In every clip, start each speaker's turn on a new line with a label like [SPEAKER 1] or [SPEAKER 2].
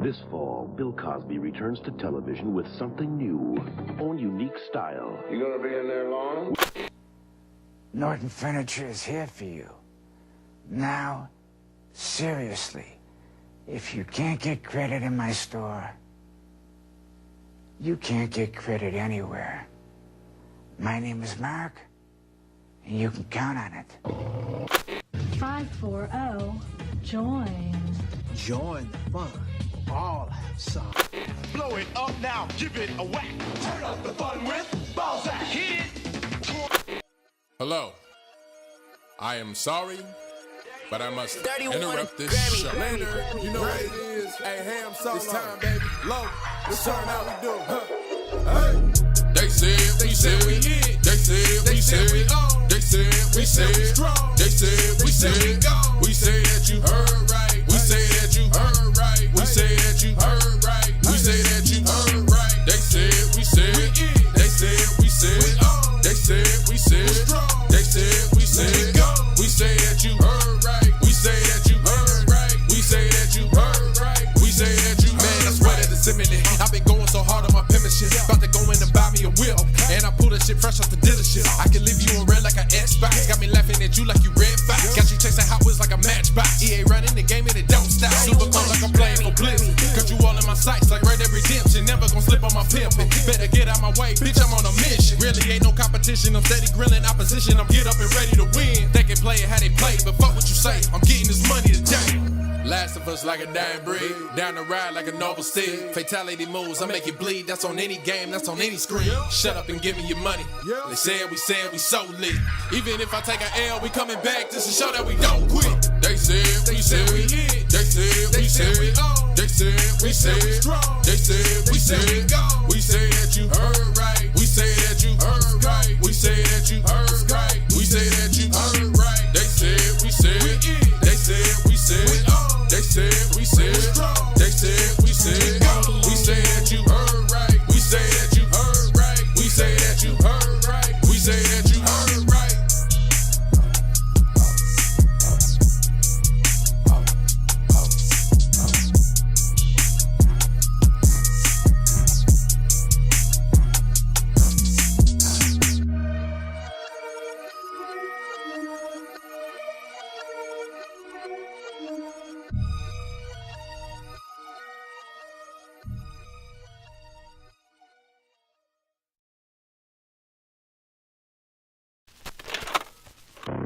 [SPEAKER 1] This fall, Bill Cosby returns to television with something new, own unique style.
[SPEAKER 2] You gonna be in there long?
[SPEAKER 3] Norton Furniture is here for you. Now, seriously, if you can't get credit in my store, you can't get credit anywhere. My name is Mark, and you can count on it.
[SPEAKER 4] 540, join.
[SPEAKER 5] Join the fun. All have some.
[SPEAKER 6] Blow it up now, give it a whack. Turn up the fun with Balzac. Hit it.
[SPEAKER 7] Hello. I am sorry, but I must interrupt this show.
[SPEAKER 8] Later, you know what it is. Hey, Ham Solo. It's time, baby. Low. It's turn out we do. Hey.
[SPEAKER 7] They said we said we hit. They said we said we on. They said we said we strong. They said we said we go. We say that you heard right. We say that you heard right. We say that you heard right. We say that you heard right. They said we said we in. They said we said we on. They said we said strong. They said we said go. We say that you heard right. We say that you heard right. We say that you heard right. We say that you heard right. Man, I swear that it's imminent. I've been going so hard on my penmanship. About to go in and buy me a whip. And I pull that shit fresh off the dealership. I can leave you in red like an Xbox. Got me laughing at you like you Red Fox. Got you chasing Hot Wheels like a Matchbox. EA running the game and it don't stop. Super cold like I'm playing for Blizzard. Cause you all in my sights like Red Dead Redemption. Never gonna slip on my pimpin'. Better get out my way, bitch, I'm on a mission. Really ain't no competition. I'm steady grilling opposition. I'm get up and ready to win. They can play it how they play, but fuck what you say. I'm getting this money today. Last of us like a dying breed. Down the ride like a noble steed. Fatality moves, I make it bleed. That's on any game, that's on any screen. Shut up and give me your money. They said we so lit. Even if I take an L, we coming back just to show that we don't quit. They said we hit. They said we on. They said we strong. They said we go. We say that you heard right. We say that you heard right. We say that you heard right. We say that you heard right. They said we in. They said we on. They said we strong. They said we go. We say that you heard right. We say that you heard right. We say that you heard right. We say that you heard right.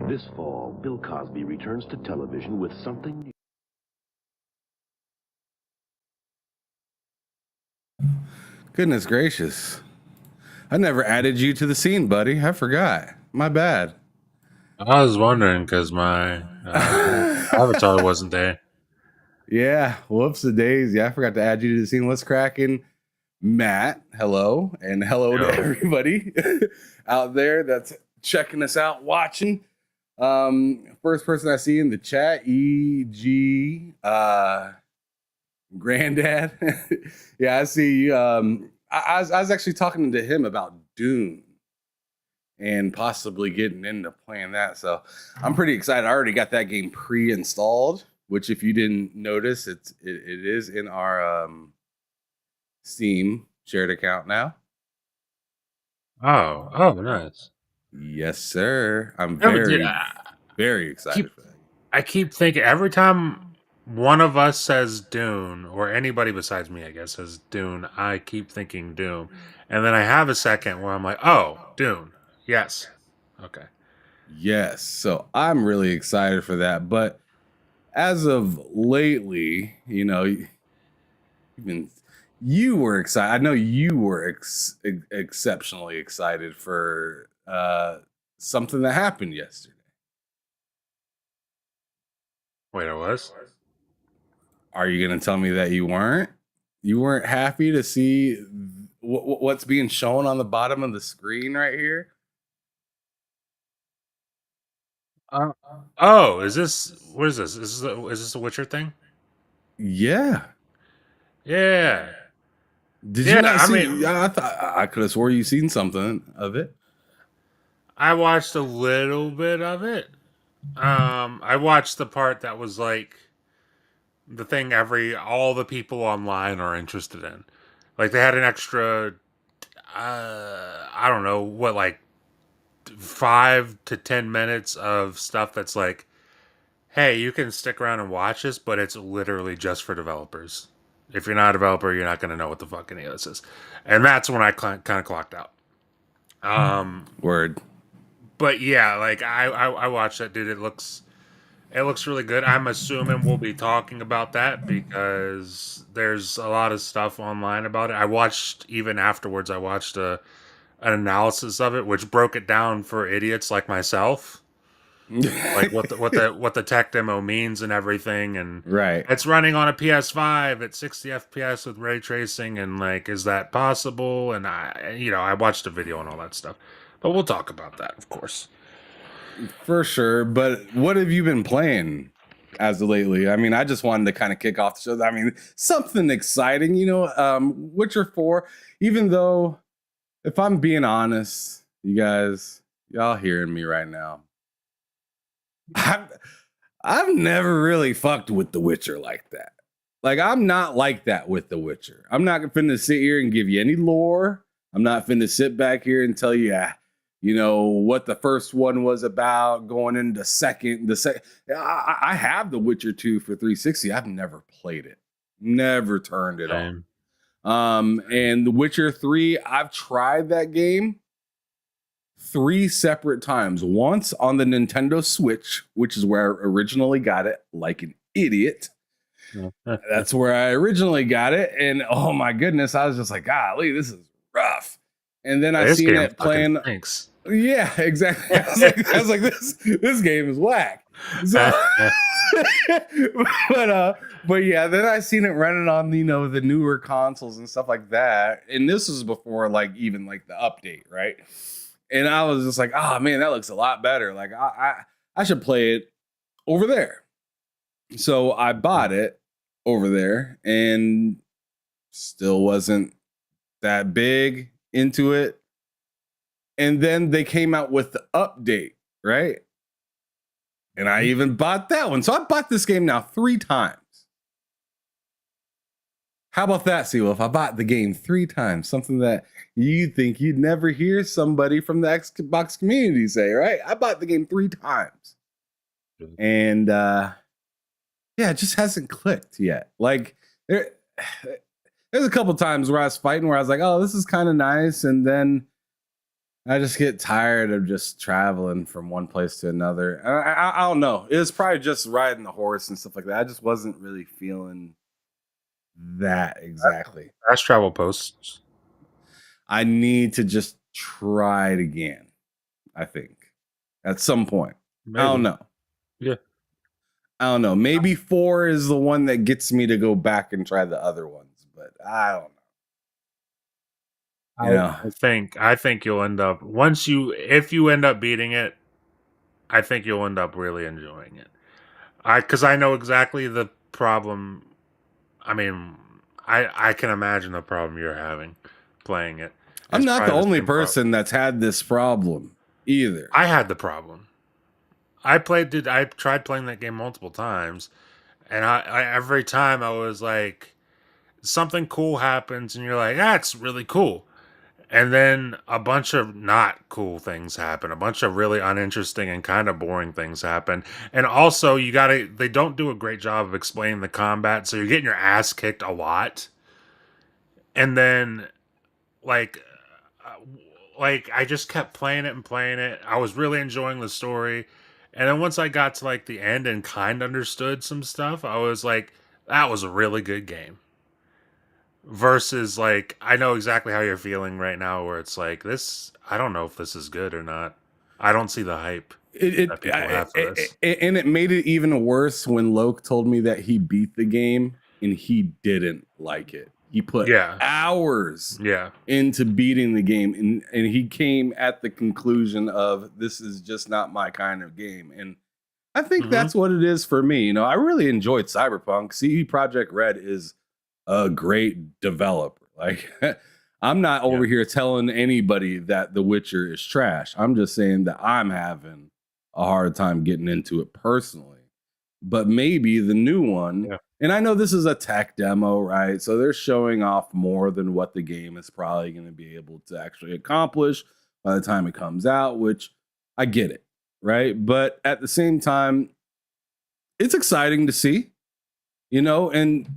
[SPEAKER 1] This fall, Bill Cosby returns to television with something new.
[SPEAKER 9] Goodness gracious. I never added you to the scene, buddy. I forgot. My bad.
[SPEAKER 10] I was wondering because my avatar wasn't there.
[SPEAKER 9] Yeah. Whoops the days. Yeah, I forgot to add you to the scene. What's cracking? Matt, hello. And hello to everybody out there that's checking us out, watching. First person I see in the chat, EG, Granddad. Yeah, I see you. I was actually talking to him about Dune and possibly getting into playing that. So I'm pretty excited. I already got that game pre-installed, which if you didn't notice, it is in our Steam shared account now.
[SPEAKER 10] Oh, nice.
[SPEAKER 9] Yes, sir. I'm very excited for that.
[SPEAKER 10] I keep thinking every time one of us says Dune, or anybody besides me, I guess, says Dune, I keep thinking Doom. And then I have a second where I'm like, oh, Dune. Yes. Okay.
[SPEAKER 9] Yes. So I'm really excited for that. But as of lately, you know, you were excited. I know you were exceptionally excited for something that happened yesterday.
[SPEAKER 10] Wait, I was?
[SPEAKER 9] Are you going to tell me that you weren't? You weren't happy to see what's being shown on the bottom of the screen right here?
[SPEAKER 10] Is this? What is this? Is this a Witcher thing?
[SPEAKER 9] Yeah.
[SPEAKER 10] Yeah.
[SPEAKER 9] Did you not see? I thought I could have swore you seen something of it.
[SPEAKER 10] I watched a little bit of it. I watched the part that was like the thing all the people online are interested in. Like they had an extra, I don't know what, like 5 to 10 minutes of stuff that's like, hey, you can stick around and watch this, but it's literally just for developers. If you're not a developer, you're not going to know what the fuck any of this is. And that's when I kind of clocked out.
[SPEAKER 9] Word.
[SPEAKER 10] But yeah, like I watched that, dude. It looks really good. I'm assuming we'll be talking about that because there's a lot of stuff online about it. I watched, even afterwards, I watched an analysis of it, which broke it down for idiots like myself. Like what the tech demo means and everything, and
[SPEAKER 9] Right.
[SPEAKER 10] it's running on a PS5 at 60 FPS with ray tracing, and like, is that possible? And I watched a video and all that stuff, but we'll talk about that, of course,
[SPEAKER 9] For sure. But what have you been playing as of lately? I mean, I just wanted to kind of kick off the show. I mean, something exciting, Witcher 4, even though, if I'm being honest, y'all hearing me right now, I've never really fucked with The Witcher like that. Like, I'm not like that with The Witcher. I'm not finna sit here and give you any lore. I'm not finna sit back here and tell you, what the first one was about, going into the second. I have The Witcher 2 for 360. I've never played it. Never turned it on. And The Witcher 3, I've tried that game 3 separate times. Once on the Nintendo Switch, which is where I originally got it, like an idiot. That's where I originally got it. And oh my goodness, I was just like, golly, this is rough. And then I seen it playing.
[SPEAKER 10] Thanks.
[SPEAKER 9] Yeah, exactly. I was like, this game is whack. So, but yeah, then I seen it running on the newer consoles and stuff like that. And this was before even the update, right? And I was just like, oh man, that looks a lot better. Like I should play it over there. So I bought it over there and still wasn't that big into it. And then they came out with the update, right? And I even bought that one. So I bought this game now 3 times. How about that, Seawolf? I bought the game 3 times. Something that you'd think you'd never hear somebody from the Xbox community say, right? I bought the game 3 times. And it just hasn't clicked yet. Like there's a couple times where I was fighting where I was like, oh, this is kind of nice. And then I just get tired of just traveling from one place to another. I don't know. It was probably just riding the horse and stuff like that. I just wasn't really feeling that exactly.
[SPEAKER 10] Fast travel posts.
[SPEAKER 9] I need to just try it again, I think, at some point. Maybe. I don't know.
[SPEAKER 10] Yeah. I
[SPEAKER 9] don't know. Maybe 4 is the one that gets me to go back and try the other ones, but I don't know.
[SPEAKER 10] I think you'll end up, if you end up beating it, I think you'll end up really enjoying it. Because I know exactly the problem. I mean, I can imagine the problem you're having playing it.
[SPEAKER 9] I'm not the only person that's had this problem either.
[SPEAKER 10] I had the problem. I tried playing that game multiple times, and I every time I was like, something cool happens, and you're like, that's really cool. And then a bunch of not cool things happen. A bunch of really uninteresting and kind of boring things happen. And also, they don't do a great job of explaining the combat, so you're getting your ass kicked a lot. And then, I just kept playing it and playing it. I was really enjoying the story. And then once I got to, the end and kind of understood some stuff, I was like, that was a really good game. Versus I know exactly how you're feeling right now, where it's like, this, I don't know if this is good or not. I don't see the hype that people have for this.
[SPEAKER 9] And it made it even worse when Loke told me that he beat the game and he didn't like it. He put hours into beating the game, and he came at the conclusion of, this is just not my kind of game. And I think that's what it is for me. I really enjoyed Cyberpunk. CD Projekt Red is a great developer. I'm not over here telling anybody that The Witcher is trash. I'm just saying that I'm having a hard time getting into it personally. But maybe the new one And I know this is a tech demo, right? So they're showing off more than what the game is probably going to be able to actually accomplish by the time it comes out, which I get it, right? But at the same time, it's exciting to see, and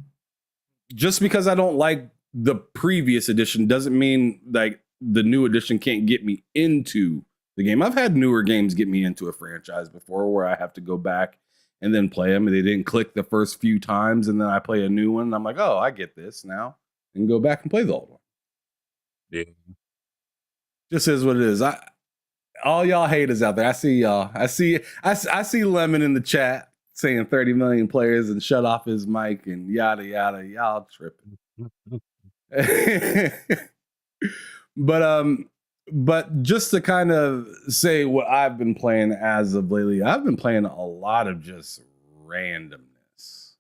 [SPEAKER 9] just because I don't like the previous edition doesn't mean like the new edition can't get me into the game. I've had newer games get me into a franchise before where I have to go back and then play them, and they didn't click the first few times, and then I play a new one, and I'm like, oh, I get this now, and go back and play the old one.
[SPEAKER 10] Yeah.
[SPEAKER 9] Just is what it is. All y'all haters out there, I see y'all. I see Lemon in the chat saying 30 million players and shut off his mic and yada yada. Y'all tripping. But just to kind of say what I've been playing as of lately, I've been playing a lot of just randomness,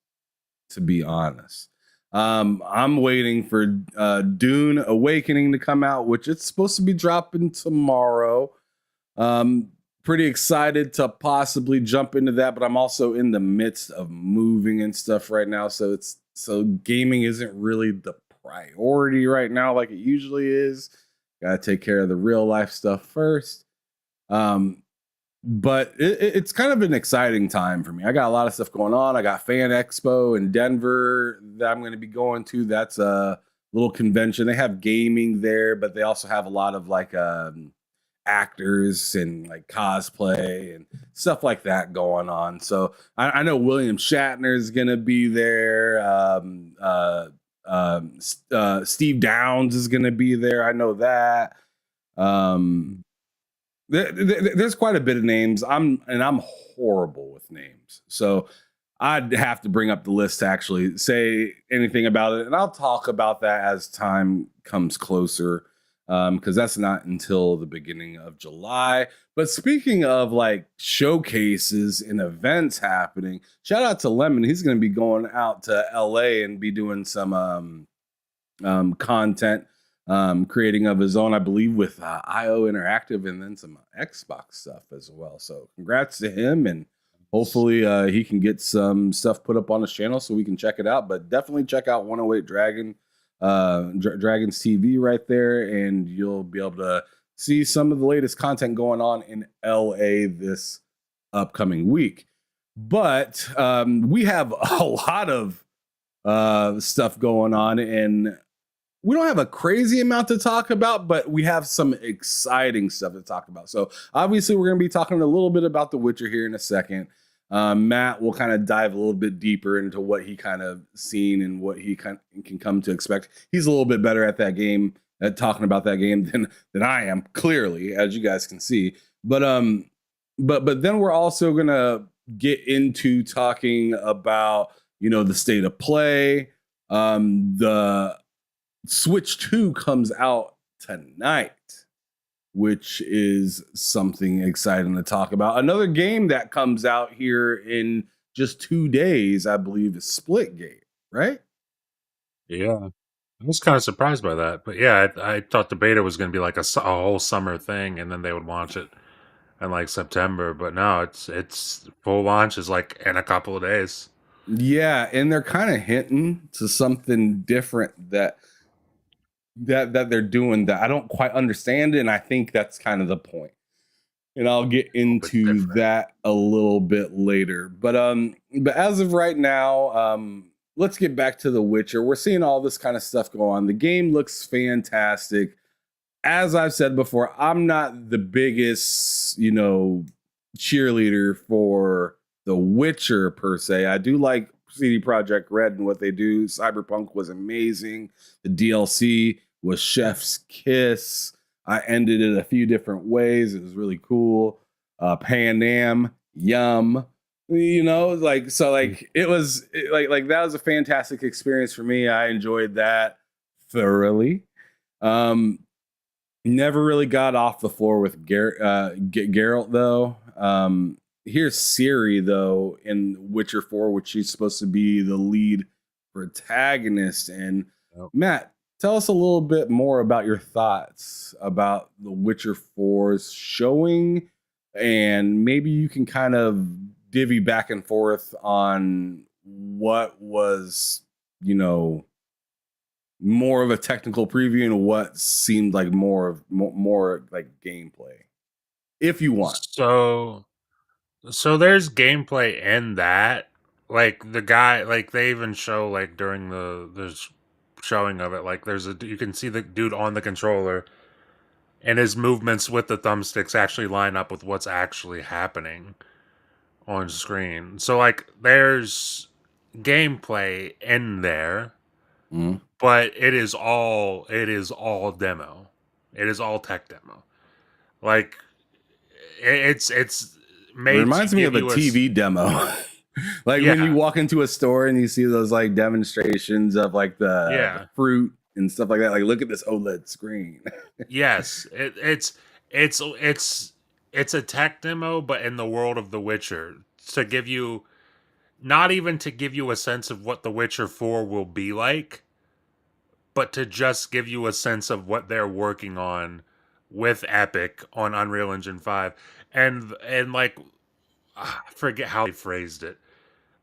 [SPEAKER 9] to be honest. I'm waiting for Dune Awakening to come out, which it's supposed to be dropping tomorrow. Pretty excited to possibly jump into that, but I'm also in the midst of moving and stuff right now, so gaming isn't really the priority right now like it usually is. Gotta take care of the real life stuff first. But it's kind of an exciting time for me. I got a lot of stuff going on. I got Fan Expo in Denver that I'm going to be going to. That's a little convention. They have gaming there, but they also have a lot of like actors and like cosplay and stuff like that going on. So I know William Shatner is going to be there. Steve Downs is going to be there. I know that. There's quite a bit of names. I'm horrible with names, so I'd have to bring up the list to actually say anything about it, and I'll talk about that as time comes closer, because that's not until the beginning of July. But speaking of like showcases and events happening, shout out to Lemon. He's going to be going out to LA and be doing some content, creating of his own, I believe, with IO Interactive, and then some Xbox stuff as well. So congrats to him, and hopefully he can get some stuff put up on his channel so we can check it out. But definitely check out 108 Dragons TV right there, and you'll be able to see some of the latest content going on in LA this upcoming week. But we have a lot of stuff going on, and we don't have a crazy amount to talk about, but we have some exciting stuff to talk about. So obviously we're going to be talking a little bit about The Witcher here in a second. Matt will kind of dive a little bit deeper into what he kind of seen and what he can come to expect. He's a little bit better at that game, at talking about that game than I am, clearly, as you guys can see. But then we're also going to get into talking about, the state of play. The Switch 2 comes out tonight, which is something exciting to talk about. Another game that comes out here in just 2 days, I believe, is Splitgate, right?
[SPEAKER 10] Yeah. I was kind of surprised by that. But yeah, I thought the beta was going to be like a whole summer thing, and then they would launch it in like September. But no, it's full launch is like in a couple of days.
[SPEAKER 9] Yeah, and they're kind of hinting to something different that they're doing that I don't quite understand, and I think that's kind of the point. And I'll get into that a little bit later. But as of right now, let's get back to The Witcher. We're seeing all this kind of stuff go on. The game looks fantastic. As I've said before, I'm not the biggest, cheerleader for The Witcher per se. I do like CD Projekt Red and what they do. Cyberpunk was amazing. The DLC was chef's kiss. I ended it a few different ways. It was really cool. Pan Am, yum. It was that was a fantastic experience for me. I enjoyed that thoroughly. Never really got off the floor with Geralt though. Here's Ciri though in Witcher 4, which she's supposed to be the lead protagonist. And Matt, tell us a little bit more about your thoughts about The Witcher 4's showing, and maybe you can kind of divvy back and forth on what was, more of a technical preview and what seemed like more like gameplay, if you want.
[SPEAKER 10] So there's gameplay in that. Like the guy, like they even show like during the showing of it, like you can see the dude on the controller, and his movements with the thumbsticks actually line up with what's actually happening on screen. So like there's gameplay in there, but it is all demo. It is all tech demo. Like it's made.
[SPEAKER 9] It reminds me of a TV demo. Like when you walk into a store and you see those like demonstrations of like the fruit and stuff like that. Like, look at this OLED screen.
[SPEAKER 10] Yes, it's a tech demo, but in the world of The Witcher, to give you, not even to give you a sense of what The Witcher 4 will be like, but to just give you a sense of what they're working on with Epic on Unreal Engine 5. And like, I forget how he phrased it.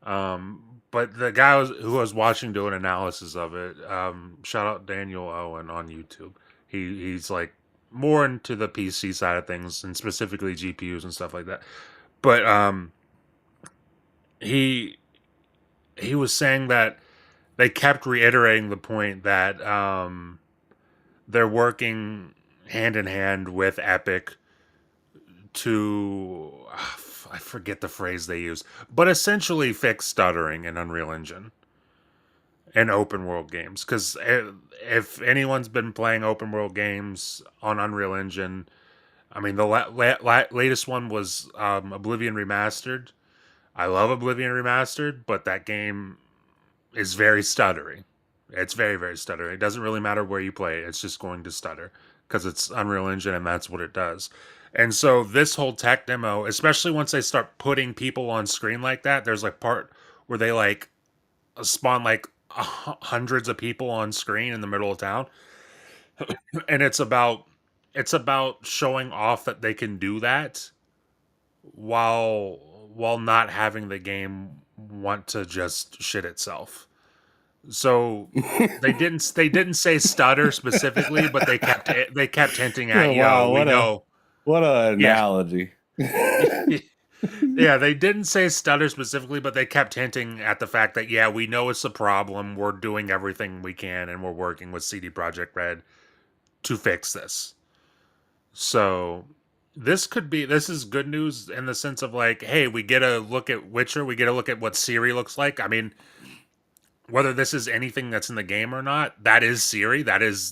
[SPEAKER 10] But the guy who was watching do an analysis of it, shout out Daniel Owen on YouTube. He's like more into the PC side of things and specifically GPUs and stuff like that. But he was saying that they kept reiterating the point that they're working hand in hand with Epic to I forget the phrase they use, but essentially fix stuttering in Unreal Engine and open world games. Because if anyone's been playing open world games on Unreal Engine, I mean, the latest one was Oblivion Remastered. I love Oblivion Remastered, but that game is very stuttery. It's very, very stuttery. It doesn't really matter where you play it. It's just going to stutter because it's Unreal Engine and that's what it does. And so this whole tech demo, especially once they start putting people on screen like that, there's like part where they like spawn like hundreds of people on screen in the middle of town. And it's about showing off that they can do that while not having the game want to just shit itself. So they didn't say stutter specifically, but they kept hinting at
[SPEAKER 9] what an analogy.
[SPEAKER 10] Yeah, they didn't say stutter specifically, but they kept hinting at the fact that we know it's a problem. We're doing everything we can, and we're working with CD Projekt Red to fix this. So this is good news in the sense of like, hey, we get a look at Witcher, we get a look at what Ciri looks like. I mean, whether this is anything that's in the game or not, that is Ciri. That is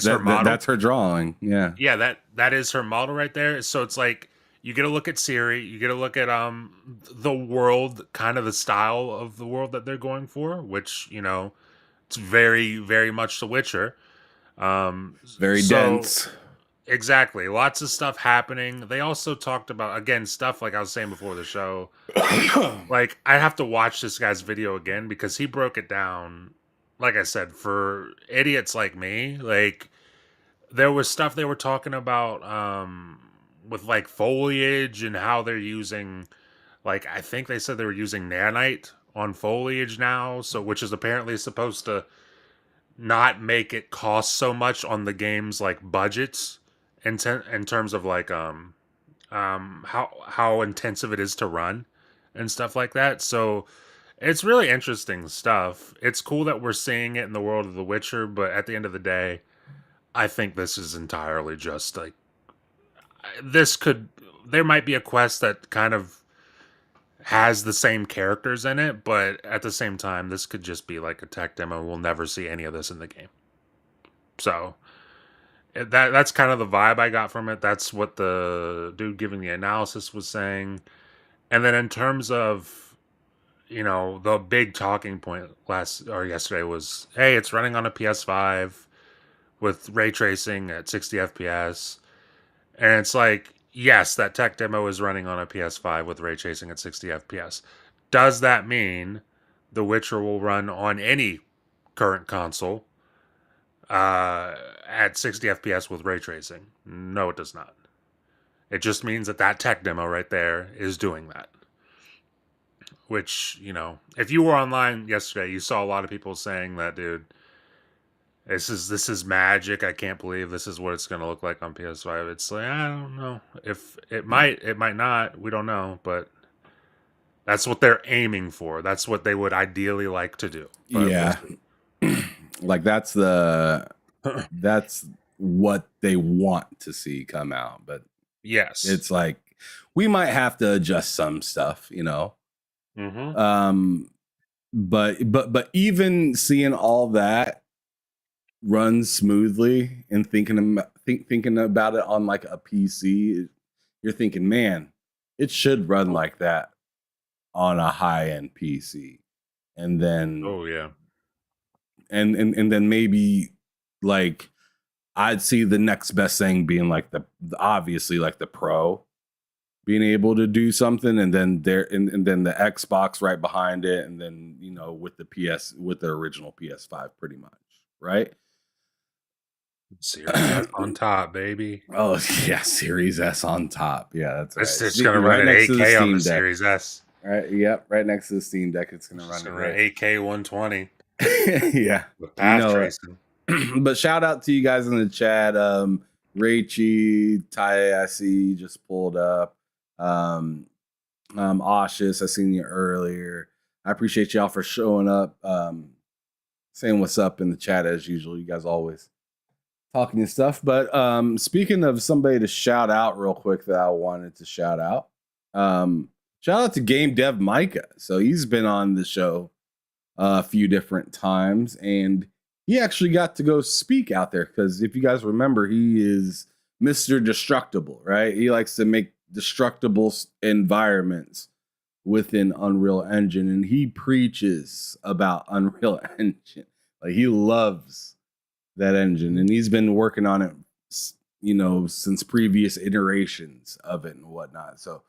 [SPEAKER 10] her model.
[SPEAKER 9] That's her drawing. Yeah.
[SPEAKER 10] Yeah, that is her model right there. So it's like you get a look at Ciri, you get a look at the world, kind of the style of the world that they're going for, which, it's very, very much The Witcher.
[SPEAKER 9] Very dense.
[SPEAKER 10] Exactly. Lots of stuff happening. They also talked about, again, stuff like I was saying before the show. Like, I have to watch this guy's video again because he broke it down. Like I said, for idiots like me, like, there was stuff they were talking about with, like, foliage and how they're using, like, I think they said they were using nanite on foliage now, so which is apparently supposed to not make it cost so much on the game's, like, budgets. In terms of like how intensive it is to run and stuff like that. So it's really interesting stuff. It's cool that we're seeing it in the world of The Witcher, but at the end of the day, I think this is entirely just like there might be a quest that kind of has the same characters in it, but at the same time, this could just be like a tech demo. We'll never see any of this in the game. So that's kind of the vibe I got from it. That's what the dude giving the analysis was saying. And then in terms of, the big talking point yesterday was, hey, it's running on a PS5 with ray tracing at 60 FPS. And it's like, yes, that tech demo is running on a PS5 with ray tracing at 60 FPS. Does that mean The Witcher will run on any current console at 60 FPS with ray tracing? No, it does not. It just means that tech demo right there is doing that. which, you know, if you were online yesterday, you saw a lot of people saying that, dude, this is magic. I can't believe this is what it's going to look like on PS5. It's like, I don't know. If it might not. We don't know, but that's what they're aiming for. That's what they would ideally like to do. But
[SPEAKER 9] Yeah. Like that's what they want to see come out, but
[SPEAKER 10] yes,
[SPEAKER 9] it's like we might have to adjust some stuff, you know. But even seeing all that run smoothly and thinking about it on like a PC, you're thinking, man, it should run like that on a high-end PC. And then and then maybe like I'd see the next best thing being like obviously like the Pro being able to do something, and then and then the Xbox right behind it, and then, you know, with the original PS5 pretty much, right?
[SPEAKER 10] Series S on top, baby.
[SPEAKER 9] Oh yeah, Series S on top. Yeah, that's right.
[SPEAKER 10] It's gonna run at 8K on the Series S.
[SPEAKER 9] Right. Yep. Right next to the Steam Deck, it's gonna run
[SPEAKER 10] at 8K 120.
[SPEAKER 9] Yeah.
[SPEAKER 10] With path tracing.
[SPEAKER 9] But shout out to you guys in the chat. Raichi, Ty, I see just pulled up. Aushus, I seen you earlier. I appreciate y'all for showing up, saying what's up in the chat as usual. You guys always talking and stuff. But speaking of somebody to shout out real quick that I wanted to shout out, shout out to Game Dev Micah. So he's been on the show a few different times, and he actually got to go speak out there because if you guys remember, he is Mr. Destructible, right? He likes to make destructible environments within Unreal Engine, and he preaches about Unreal Engine. Like, he loves that engine, and he's been working on it, you know, since previous iterations of it and whatnot. So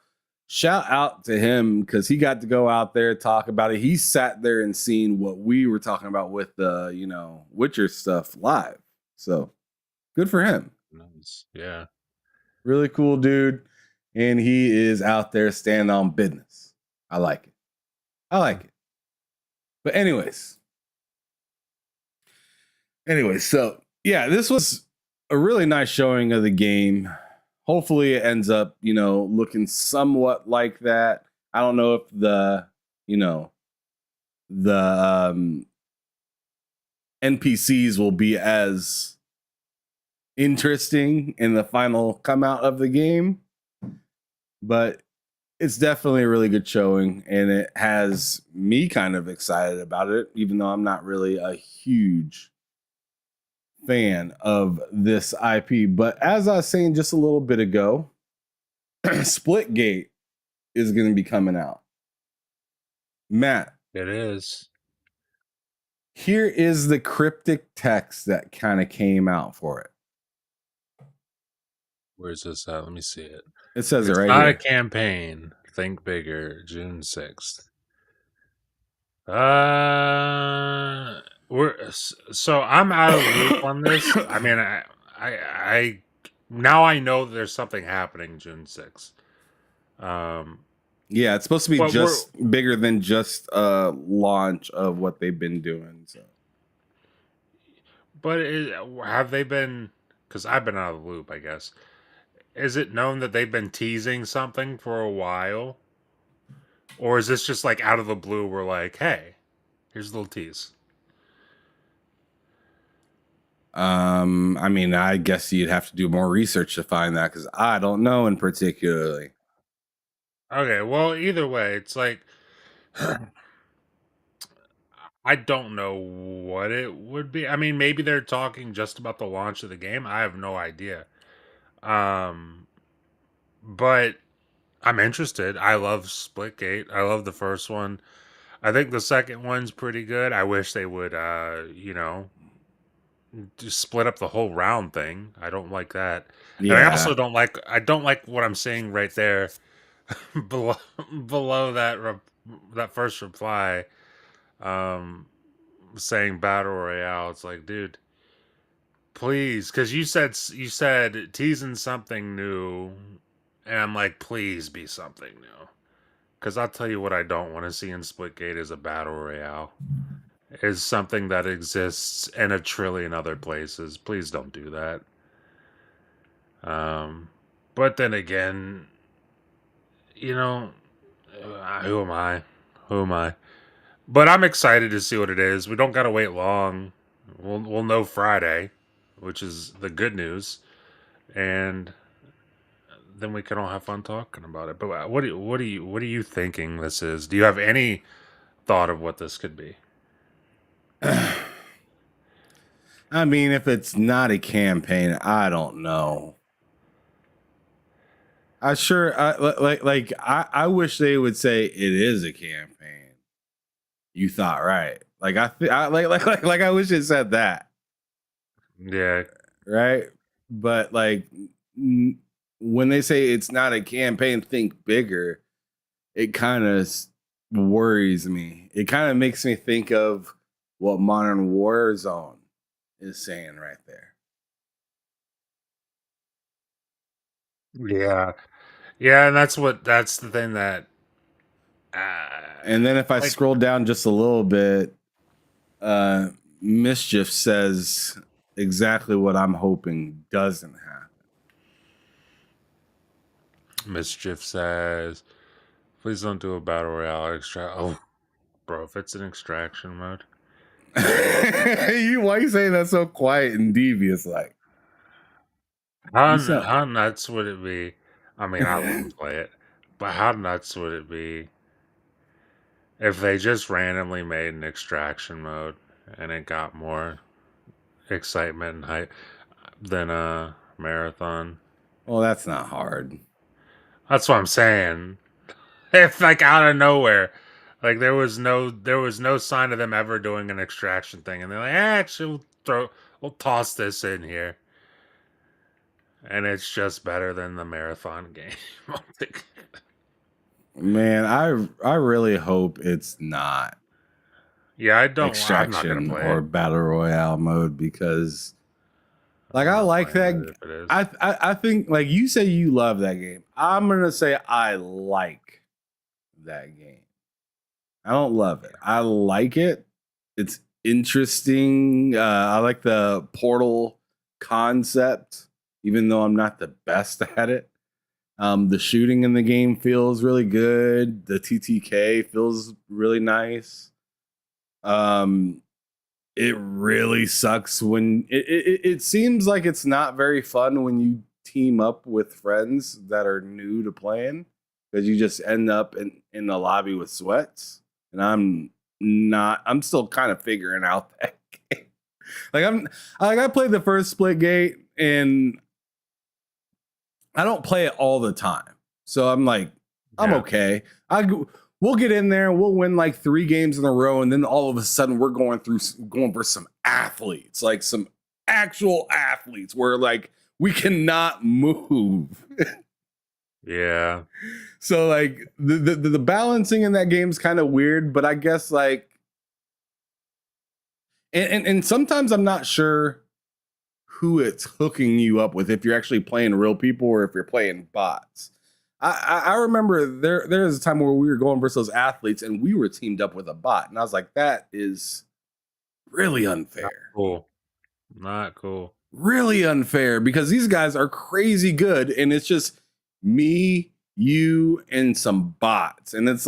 [SPEAKER 9] shout out to him because he got to go out there, talk about it. He sat there and seen what we were talking about with the, you know, Witcher stuff live. So good for him.
[SPEAKER 10] Nice. Yeah.
[SPEAKER 9] Really cool dude. And he is out there standing on business. I like it. But anyways, so yeah, this was a really nice showing of the game. Hopefully it ends up, you know, looking somewhat like that. I don't know if the NPCs will be as interesting in the final come out of the game, but it's definitely a really good showing, and it has me kind of excited about it, even though I'm not really a huge fan of this IP. But as I was saying just a little bit ago, Splitgate is going to be coming out. Matt,
[SPEAKER 10] it is.
[SPEAKER 9] Here is the cryptic text that kind of came out for it.
[SPEAKER 10] Where's this at? Let me see it.
[SPEAKER 9] It says
[SPEAKER 10] it's
[SPEAKER 9] it right
[SPEAKER 10] not
[SPEAKER 9] here.
[SPEAKER 10] A campaign. Think bigger. June 6th. So I'm out of the loop on this. I mean, I now I know that there's something happening June 6th.
[SPEAKER 9] Yeah, it's supposed to be just bigger than just a launch of what they've been doing. So,
[SPEAKER 10] but have they been? Because I've been out of the loop, I guess. Is it known that they've been teasing something for a while? Or is this just like out of the blue, we're like, hey, here's a little tease?
[SPEAKER 9] I mean, I guess you'd have to do more research to find that because I don't know in particularly.
[SPEAKER 10] Okay, well, either way, it's like I don't know what it would be. I mean, maybe they're talking just about the launch of the game. I have no idea. But I'm interested. I love Splitgate. I love the first one. I think the second one's pretty good. I wish they would, you know, just split up the whole round thing. I don't like that. Yeah. And I also don't like. I don't like what I'm seeing right there, below that first reply, saying battle royale. It's like, dude, please, because you said teasing something new, and I'm like, please be something new. Because I'll tell you what I don't want to see in Splitgate is a battle royale. Is something that exists in a trillion other places. Please don't do that. But then again, you know, who am I? Who am I? But I'm excited to see what it is. We don't gotta wait long. We'll know Friday, which is the good news, and then we can all have fun talking about it. But what are you thinking this is? Do you have any thought of what this could be?
[SPEAKER 9] I mean, if it's not a campaign, I don't know. I wish they would say it is a campaign. You thought right. I wish it said that.
[SPEAKER 10] Yeah.
[SPEAKER 9] Right. But when they say it's not a campaign, think bigger. It kind of worries me. It kind of makes me think of what Modern Warzone is saying right there.
[SPEAKER 10] Yeah. Yeah, and that's the thing that
[SPEAKER 9] and then if I scroll down just a little bit, Mischief says exactly what I'm hoping doesn't happen.
[SPEAKER 10] Mischief says, please don't do a battle royale Oh, bro, if it's an extraction mode.
[SPEAKER 9] Why are you saying that so quiet and devious like?
[SPEAKER 10] How nuts would it be? I mean, I wouldn't play it, but how nuts would it be if they just randomly made an extraction mode and it got more excitement and hype than a marathon?
[SPEAKER 9] Well, that's not hard.
[SPEAKER 10] That's what I'm saying. If out of nowhere, there was no sign of them ever doing an extraction thing, and they're like, actually, we'll toss this in here, and it's just better than the marathon game.
[SPEAKER 9] Man, I really hope it's not.
[SPEAKER 10] Yeah, I don't.
[SPEAKER 9] Extraction or battle royale mode because, I like that. I think you say you love that game. I'm gonna say I like that game. I don't love it. I like it. It's interesting. I like the Portal concept, even though I'm not the best at it. The shooting in the game feels really good. The TTK feels really nice. It really sucks when it seems like it's not very fun when you team up with friends that are new to playing because you just end up in the lobby with sweats. And I'm still kind of figuring out that game. I played the first Splitgate and I don't play it all the time. So I'm okay. We'll get in there and we'll win 3 games in a row. And then all of a sudden we're going for some athletes, some actual athletes where we cannot move.
[SPEAKER 10] Yeah.
[SPEAKER 9] So the balancing in that game is kind of weird, but I guess and sometimes I'm not sure who it's hooking you up with, if you're actually playing real people or if you're playing bots. I remember there was a time where we were going versus those athletes and we were teamed up with a bot. And I was like, that is really unfair.
[SPEAKER 10] Not cool.
[SPEAKER 9] Really unfair because these guys are crazy good and it's just me, you, and some bots. And it's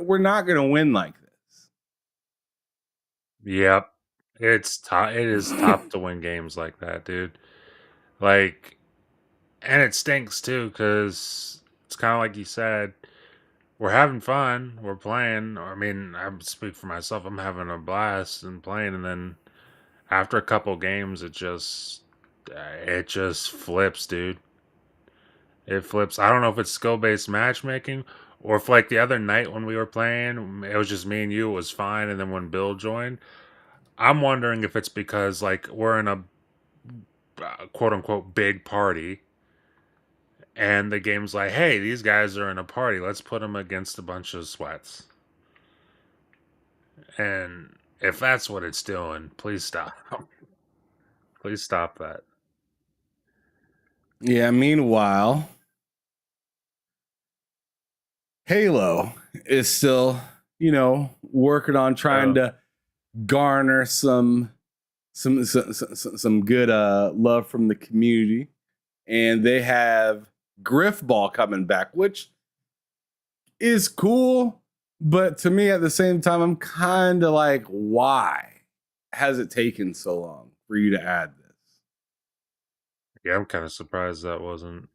[SPEAKER 9] we're not going to win like this.
[SPEAKER 10] Yep. It is tough to win games like that, dude. And it stinks too, because it's kind of like you said, we're having fun, we're playing. I mean, I speak for myself, I'm having a blast and playing, and then after a couple games, it just flips, dude. It flips. I don't know if it's skill-based matchmaking, or if the other night when we were playing, it was just me and you, it was fine, and then when Bill joined, I'm wondering if it's because we're in a quote-unquote big party, and the game's hey, these guys are in a party. Let's put them against a bunch of sweats. And if that's what it's doing, please stop. Please stop that.
[SPEAKER 9] Yeah, meanwhile, Halo is still, working on trying to garner some good love from the community, and they have Griffball coming back, which is cool, but to me at the same time, I'm kind of like, why has it taken so long for you to add this?
[SPEAKER 10] Yeah, I'm kind of surprised that wasn't.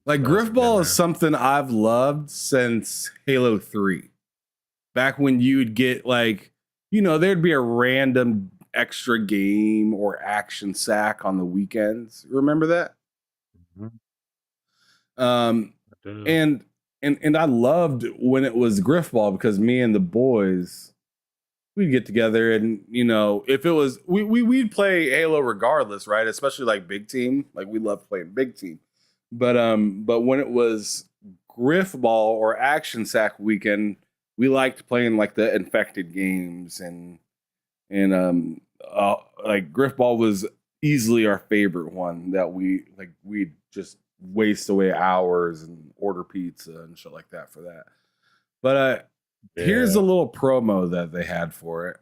[SPEAKER 9] Like, Griffball is something I've loved since Halo 3. Back when you'd get there'd be a random extra game or action sack on the weekends. Remember that?
[SPEAKER 10] Mm-hmm.
[SPEAKER 9] And I loved when it was Griffball because me and the boys, we'd get together and if it was we'd play Halo regardless, right? Especially like big team, like we love playing big team. But when it was Griffball or action sack weekend, we liked playing like the infected games and like Griffball was easily our favorite one that we'd just waste away hours and order pizza and shit like that for that. But here's a little promo that they had for it.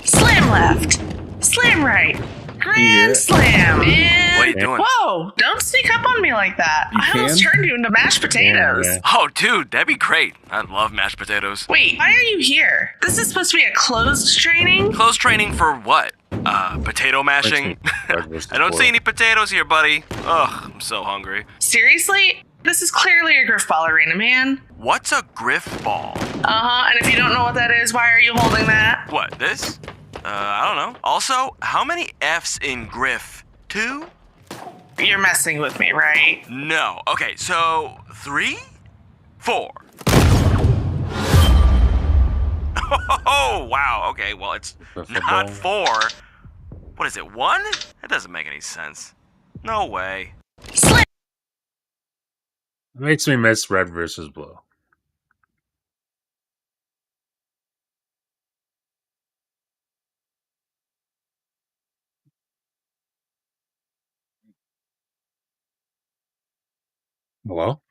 [SPEAKER 2] Slam left, slam right, grand slam. And
[SPEAKER 11] what are you doing?
[SPEAKER 2] Whoa, don't sneak up on me like that. I almost turned you into mashed potatoes.
[SPEAKER 11] Yeah. Oh, dude, that'd be great. I love mashed potatoes.
[SPEAKER 2] Wait, why are you here? This is supposed to be a closed training?
[SPEAKER 11] Closed training for what? Potato mashing? I don't see any potatoes here, buddy. Ugh, I'm so hungry.
[SPEAKER 2] Seriously? This is clearly a griff ball arena, man.
[SPEAKER 11] What's a griff ball?
[SPEAKER 2] Uh-huh, and if you don't know what that is, why are you holding that?
[SPEAKER 11] What, this? I don't know. Also, how many F's in griff? 2?
[SPEAKER 2] You're messing with me, right?
[SPEAKER 11] No. Okay, so 3? 4. Oh, wow. Okay, well, it's not 4. What is it, 1? That doesn't make any sense. No way.
[SPEAKER 10] It makes me miss red versus blue. Hello?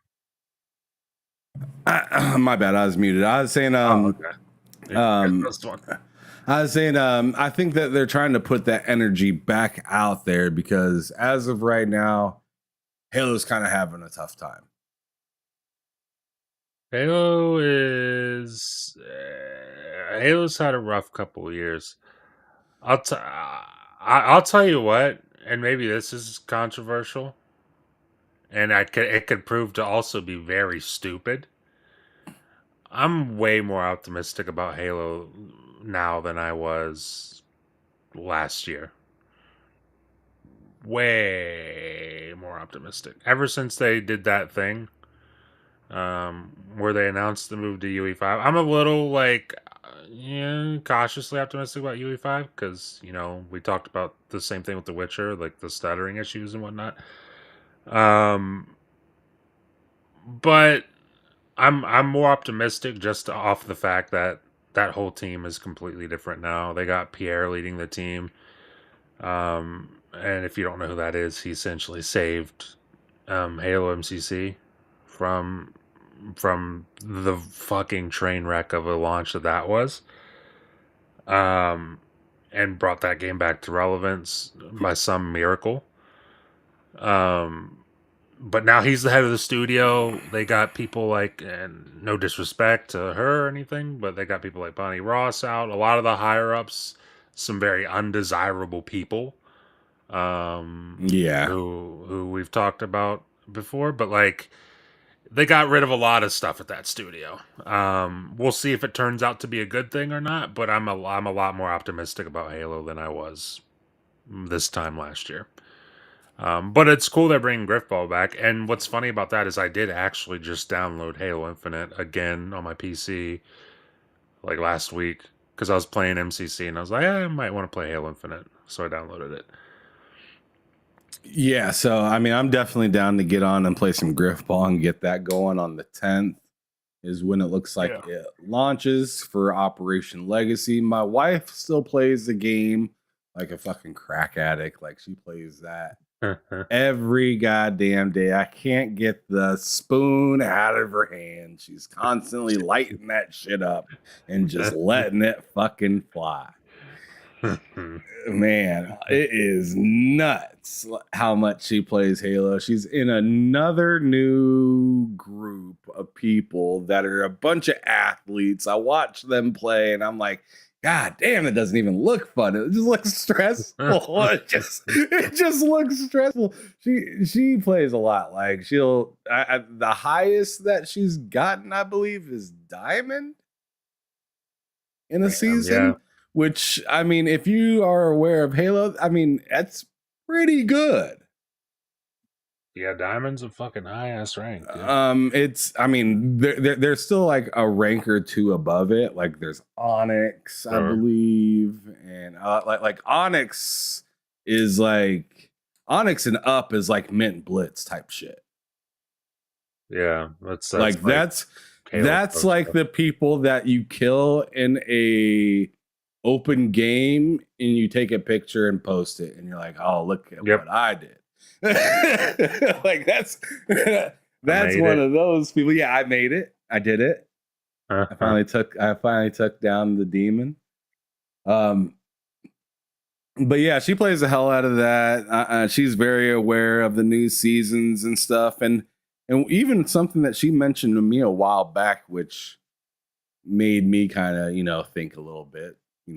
[SPEAKER 9] My bad, I was muted. I was saying I think that they're trying to put that energy back out there because as of right now, Halo's kind of having a tough time.
[SPEAKER 10] Halo's had a rough couple of years. I'll tell you what, and maybe this is controversial, and it could prove to also be very stupid. I'm way more optimistic about Halo now than I was last year. Way more optimistic. Ever since they did that thing where they announced the move to UE5, I'm a little cautiously optimistic about UE5 because we talked about the same thing with The Witcher, like the stuttering issues and whatnot. But I'm more optimistic just off the fact that that whole team is completely different now. They got Pierre leading the team. And if you don't know who that is, he essentially saved Halo MCC from the fucking train wreck of a launch that was. And brought that game back to relevance by some miracle. But now he's the head of the studio. They got people and no disrespect to her or anything, but they got people like Bonnie Ross out. A lot of the higher ups, some very undesirable people. Who we've talked about before, but they got rid of a lot of stuff at that studio. We'll see if it turns out to be a good thing or not, but I'm a lot more optimistic about Halo than I was this time last year. But it's cool they're bringing Griffball back, and what's funny about that is I did actually just download Halo Infinite again on my PC last week because I was playing MCC and I was like, I might want to play Halo Infinite, so I downloaded it.
[SPEAKER 9] Yeah, so I mean, I'm definitely down to get on and play some Griffball and get that going on the 10th is when it looks like it launches for Operation Legacy. My wife still plays the game like a fucking crack addict. She plays that Every goddamn day. I can't get the spoon out of her hand. She's constantly lighting that shit up and just letting it fucking fly. Man, it is nuts how much she plays Halo. She's in another new group of people that are a bunch of athletes. I watch them play and I'm like, God damn, it doesn't even look fun. It just looks stressful. it just looks stressful. She plays a lot. Like the highest that she's gotten, I believe, is Diamond in a season.
[SPEAKER 10] Yeah.
[SPEAKER 9] Which, I mean, if you are aware of Halo, I mean, that's pretty good.
[SPEAKER 10] Yeah, Diamond's a fucking high ass rank.
[SPEAKER 9] I mean, there's still like a rank or two above it. Like there's Onyx, I believe, and like Onyx is like Onyx and up is like Mint Blitz type shit.
[SPEAKER 10] Yeah, that's
[SPEAKER 9] like that's like the people that you kill in a open game and you take a picture and post it and you're like, oh, look at what I did. Like that's one of those people. Yeah, I made it. I did it. I finally took down the demon. But yeah, she plays the hell out of that. She's very aware of the new seasons and stuff, and even something that she mentioned to me a while back, which made me kind of think a little bit.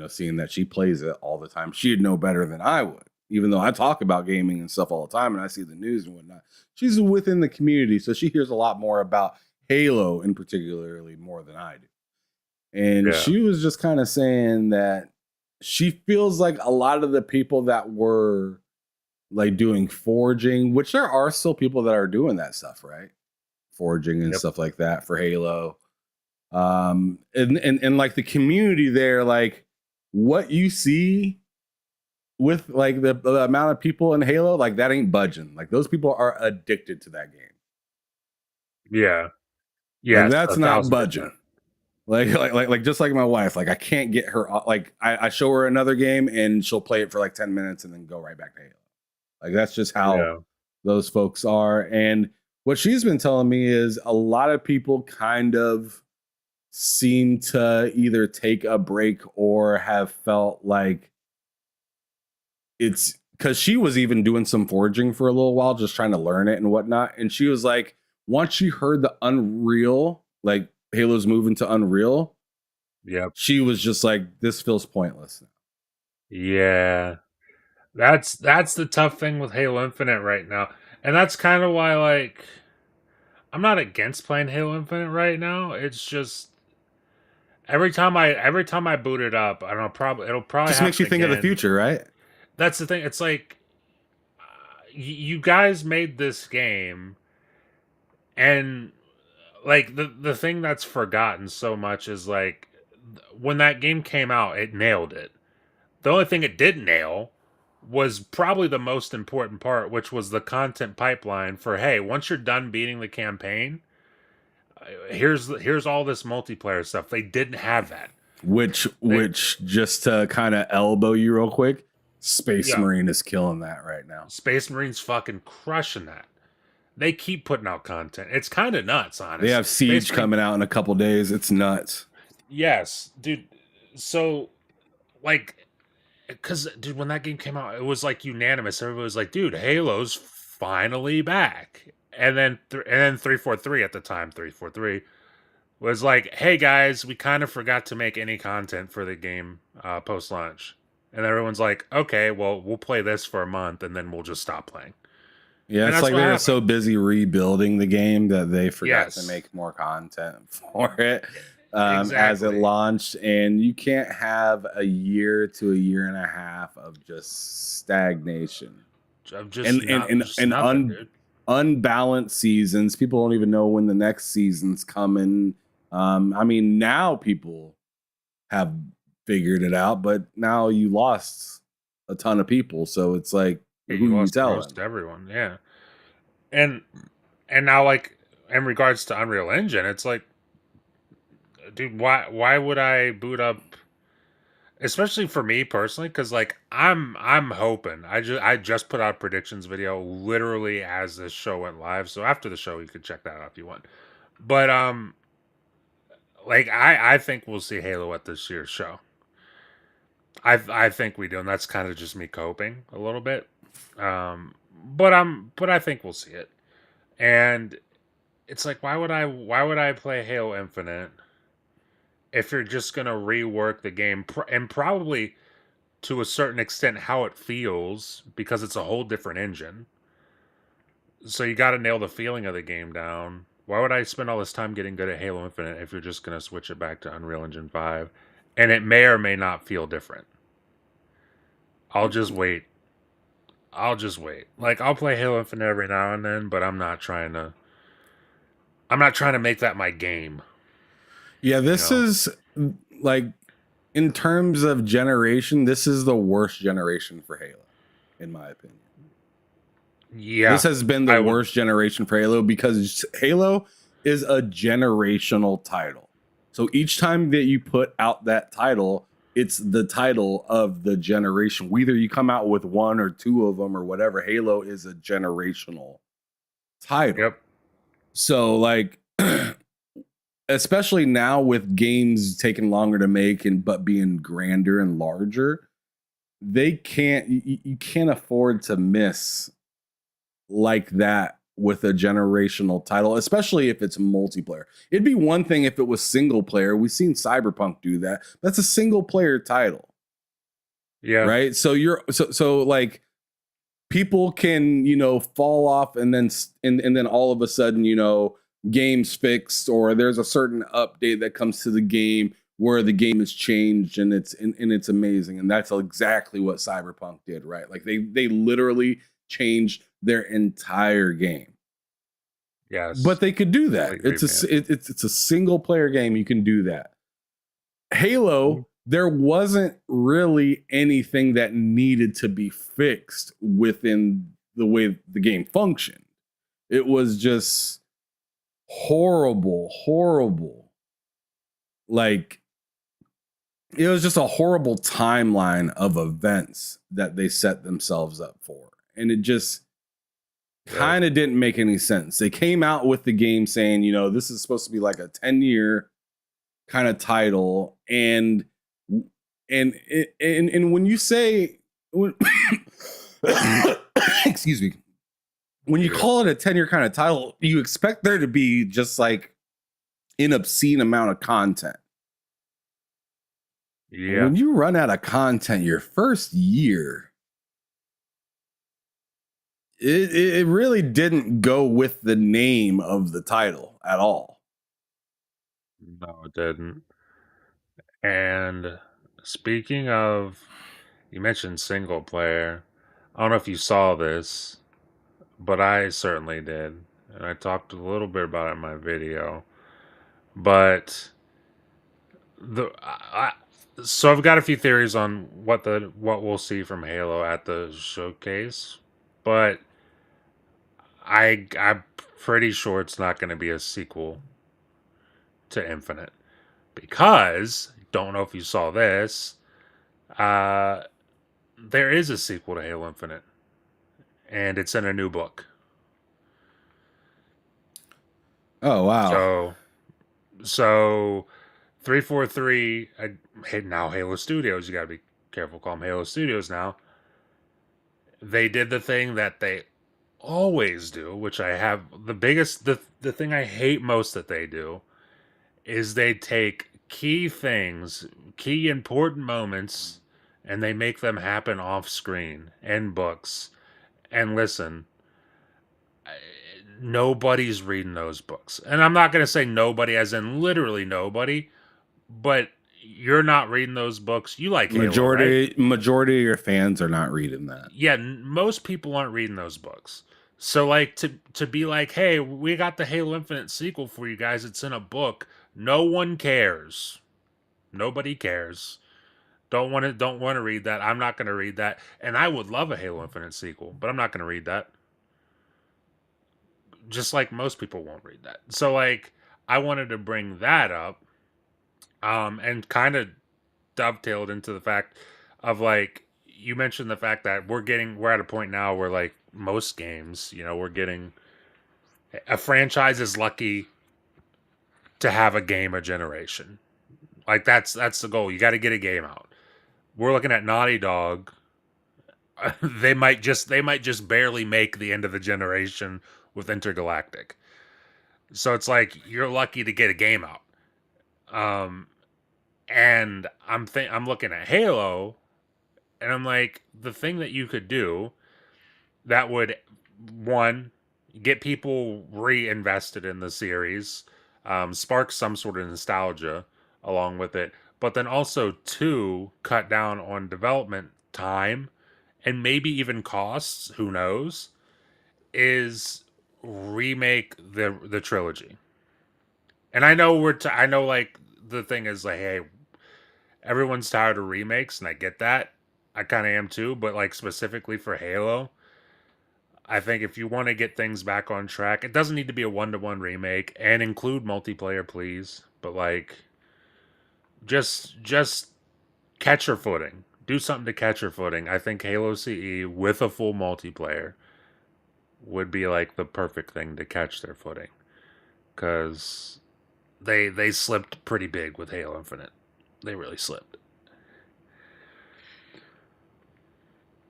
[SPEAKER 9] Seeing that she plays it all the time, she'd know better than I would. Even though I talk about gaming and stuff all the time and I see the news and whatnot, she's within the community, so she hears a lot more about Halo in particularly more than I do. And she was just kind of saying that she feels like a lot of the people that were like doing forging, which there are still people that are doing that stuff, right? Forging and stuff like that for Halo. And like the community there, like what you see with like the amount of people in Halo, like that ain't budging. Like those people are addicted to that game.
[SPEAKER 10] Yeah.
[SPEAKER 9] Like, that's not budging. Like just like my wife, like I can't get her, like I show her another game and she'll play it for like 10 minutes and then go right back to Halo. Like that's just how those folks are. And what she's been telling me is a lot of people kind of seem to either take a break or have felt like it's because she was even doing some forging for a little while, just trying to learn it and whatnot. And she was like, once she heard the Unreal, like Halo's moving to Unreal, she was just like, this feels pointless now.
[SPEAKER 10] Yeah. That's the tough thing with Halo Infinite right now. And that's kind of why, like, I'm not against playing Halo Infinite right now. It's just every time I boot it up, I don't know, it'll probably
[SPEAKER 9] just makes you think of the future, right?
[SPEAKER 10] That's the thing. It's like you guys made this game, and like the thing that's forgotten so much is like when that game came out, it nailed it. The only thing it didn't nail was probably the most important part, which was the content pipeline for, hey, once you're done beating the campaign, here's all this multiplayer stuff. They didn't have that. Which
[SPEAKER 9] just to kind of elbow you real quick, Space Marine is killing that right now.
[SPEAKER 10] Space Marine's fucking crushing that. They keep putting out content. It's kind of nuts, honestly.
[SPEAKER 9] They have Siege coming out in a couple days. It's nuts.
[SPEAKER 10] Yes, dude. So, like, because, dude, when that game came out, it was like unanimous. Everybody was like, dude, Halo's finally back. And then 343 at the time, 343, was like, hey, guys, we kind of forgot to make any content for the game post-launch. And everyone's like, okay, well, we'll play this for a month, and then we'll just stop playing.
[SPEAKER 9] Yeah, it's like they were so busy rebuilding the game that they forgot to make more content for it as it launched. And you can't have a year to a year and a half of just stagnation. Unbalanced seasons. People don't even know when the next season's coming. I mean, now people have figured it out, but now you lost a ton of people, so it's like, who you telling?
[SPEAKER 10] Most everyone, yeah. And now, like, in regards to Unreal Engine, it's like, dude, why would I boot up? especially for me personally, because like I'm hoping. I just put out a predictions video literally as this show went live. So after the show, you could check that out if you want. But like I think we'll see Halo at this year's show. I think we do, and that's kind of just me coping a little bit. But I think we'll see it. And it's like why would I play Halo Infinite if you're just gonna rework the game and probably to a certain extent how it feels because it's a whole different engine. So you got to nail the feeling of the game down. Why would I spend all this time getting good at Halo Infinite if you're just gonna switch it back to Unreal Engine 5 and it may or may not feel different? I'll just wait. Like I'll play Halo Infinite every now and then, but I'm not trying to make that my game.
[SPEAKER 9] Yeah, this is like in terms of generation, this is the worst generation for Halo, in my opinion.
[SPEAKER 10] Yeah.
[SPEAKER 9] This has been the worst generation for Halo because Halo is a generational title. So each time that you put out that title, it's the title of the generation. Whether you come out with one or two of them or whatever, Halo is a generational title.
[SPEAKER 10] Yep.
[SPEAKER 9] So like especially now with games taking longer to make but being grander and larger, you can't afford to miss like that with a generational title, especially if it's multiplayer. It'd be one thing if it was single player. We've seen Cyberpunk do that. That's a single player title.
[SPEAKER 10] Yeah.
[SPEAKER 9] Right. So so like people can, fall off and then all of a sudden, game's fixed or there's a certain update that comes to the game where the game is changed and it's amazing. And that's exactly what Cyberpunk did, right? Like they literally changed their entire game.
[SPEAKER 10] Yes.
[SPEAKER 9] But they could do that. It's a single player game. You can do that. Halo, there wasn't really anything that needed to be fixed within the way the game functioned. It was just horrible. Like, it was just a horrible timeline of events that they set themselves up for. And it just kind of didn't make any sense. They came out with the game saying, this is supposed to be like a 10-year kind of title. And when you say, excuse me, when you call it a 10-year kind of title, you expect there to be just like an obscene amount of content.
[SPEAKER 10] Yeah.
[SPEAKER 9] When you run out of content your first year, it really didn't go with the name of the title at all.
[SPEAKER 10] No, it didn't. And speaking of, you mentioned single player. I don't know if you saw this, but I certainly did. And I talked a little bit about it in my video. But so I've got a few theories on what we'll see from Halo at the showcase, but I'm pretty sure it's not going to be a sequel to Infinite because don't know if you saw this. There is a sequel to Halo Infinite, and it's in a new book.
[SPEAKER 9] Oh wow!
[SPEAKER 10] So 343 now Halo Studios. You got to be careful. Call them Halo Studios now. They did the thing that they always do, which I have the thing I hate most that they do is they take key things, key important moments, and they make them happen off screen in books. And listen, nobody's reading those books. And I'm not going to say nobody as in literally nobody, but you're not reading those books. You like Halo, right?
[SPEAKER 9] Majority of your fans are not reading that.
[SPEAKER 10] Yeah, most people aren't reading those books. So like to be like, hey, we got the Halo Infinite sequel for you guys. It's in a book. No one cares. Nobody cares. Don't want to read that. I'm not going to read that. And I would love a Halo Infinite sequel, but I'm not going to read that. Just like most people won't read that. So like I wanted to bring that up and kind of dovetailed into the fact of like you mentioned the fact that we're at a point now where like most games, we're getting a franchise is lucky to have a game a generation. Like that's the goal. You got to get a game out. We're looking at Naughty Dog. They might just barely make the end of the generation with Intergalactic. So it's like you're lucky to get a game out. And I'm looking at Halo, and I'm like, the thing that you could do that would, one, get people reinvested in the series, spark some sort of nostalgia along with it, but then also two, cut down on development time and maybe even costs, who knows, is remake the trilogy. And I know I know like the thing is like, hey, everyone's tired of remakes, and I get that. I kind of am too, but like specifically for Halo, I think if you want to get things back on track, it doesn't need to be a 1-to-1 remake and include multiplayer, please. But like, just catch your footing. Do something to catch your footing. I think Halo CE with a full multiplayer would be like the perfect thing to catch their footing, because they slipped pretty big with Halo Infinite. They really slipped.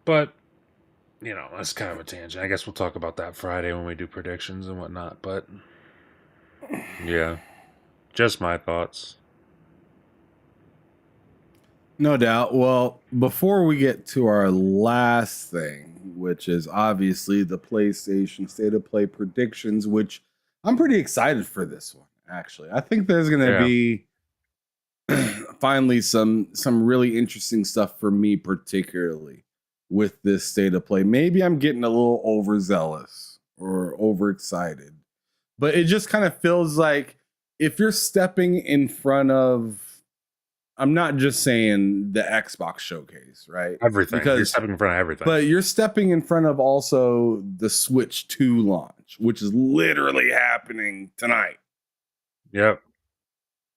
[SPEAKER 10] But, that's kind of a tangent. I guess we'll talk about that Friday when we do predictions and whatnot. But, yeah. Just my thoughts.
[SPEAKER 9] No doubt. Well, before we get to our last thing, which is obviously the PlayStation State of Play predictions, which I'm pretty excited for this one, actually. I think there's going to be finally some really interesting stuff for me, particularly with this State of Play. Maybe I'm getting a little overzealous or overexcited, but it just kind of feels like if you're stepping in front of, I'm not just saying the Xbox showcase, right?
[SPEAKER 10] Everything. You're stepping in front of everything.
[SPEAKER 9] But you're stepping in front of also the Switch 2 launch, which is literally happening tonight.
[SPEAKER 10] Yep.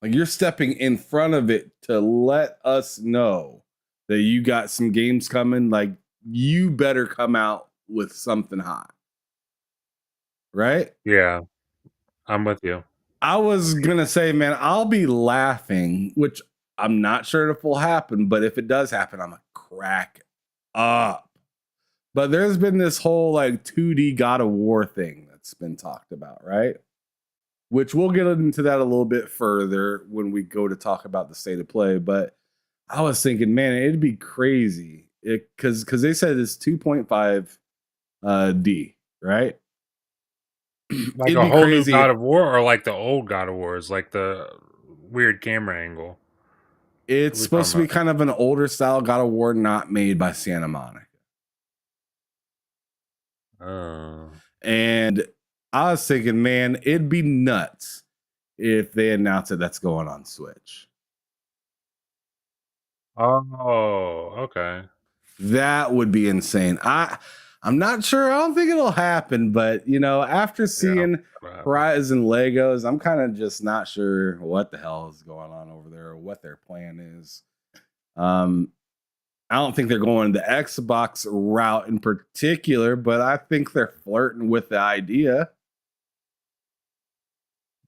[SPEAKER 9] Like you're stepping in front of it to let us know that you got some games coming. Like you better come out with something hot. Right?
[SPEAKER 10] Yeah. I'm with you.
[SPEAKER 9] I was going to say, man, I'll be laughing, which I'm not sure if will happen, but if it does happen, I'm gonna crack up. But there's been this whole like 2D God of War thing that's been talked about, right? Which we'll get into that a little bit further when we go to talk about the State of Play. But I was thinking, man, it'd be crazy because they said it's 2.5 D, right?
[SPEAKER 10] Like a whole new God of War, or like the old God of Wars, like the weird camera angle.
[SPEAKER 9] It's supposed to be kind of an older style God of War, not made by Santa Monica.
[SPEAKER 10] Oh.
[SPEAKER 9] And I was thinking, man, it'd be nuts if they announced that that's going on Switch.
[SPEAKER 10] Oh, okay.
[SPEAKER 9] That would be insane. I'm not sure. I don't think it'll happen, but after seeing Horizon Legos, I'm kind of just not sure what the hell is going on over there or what their plan is. I don't think they're going the Xbox route in particular, but I think they're flirting with the idea.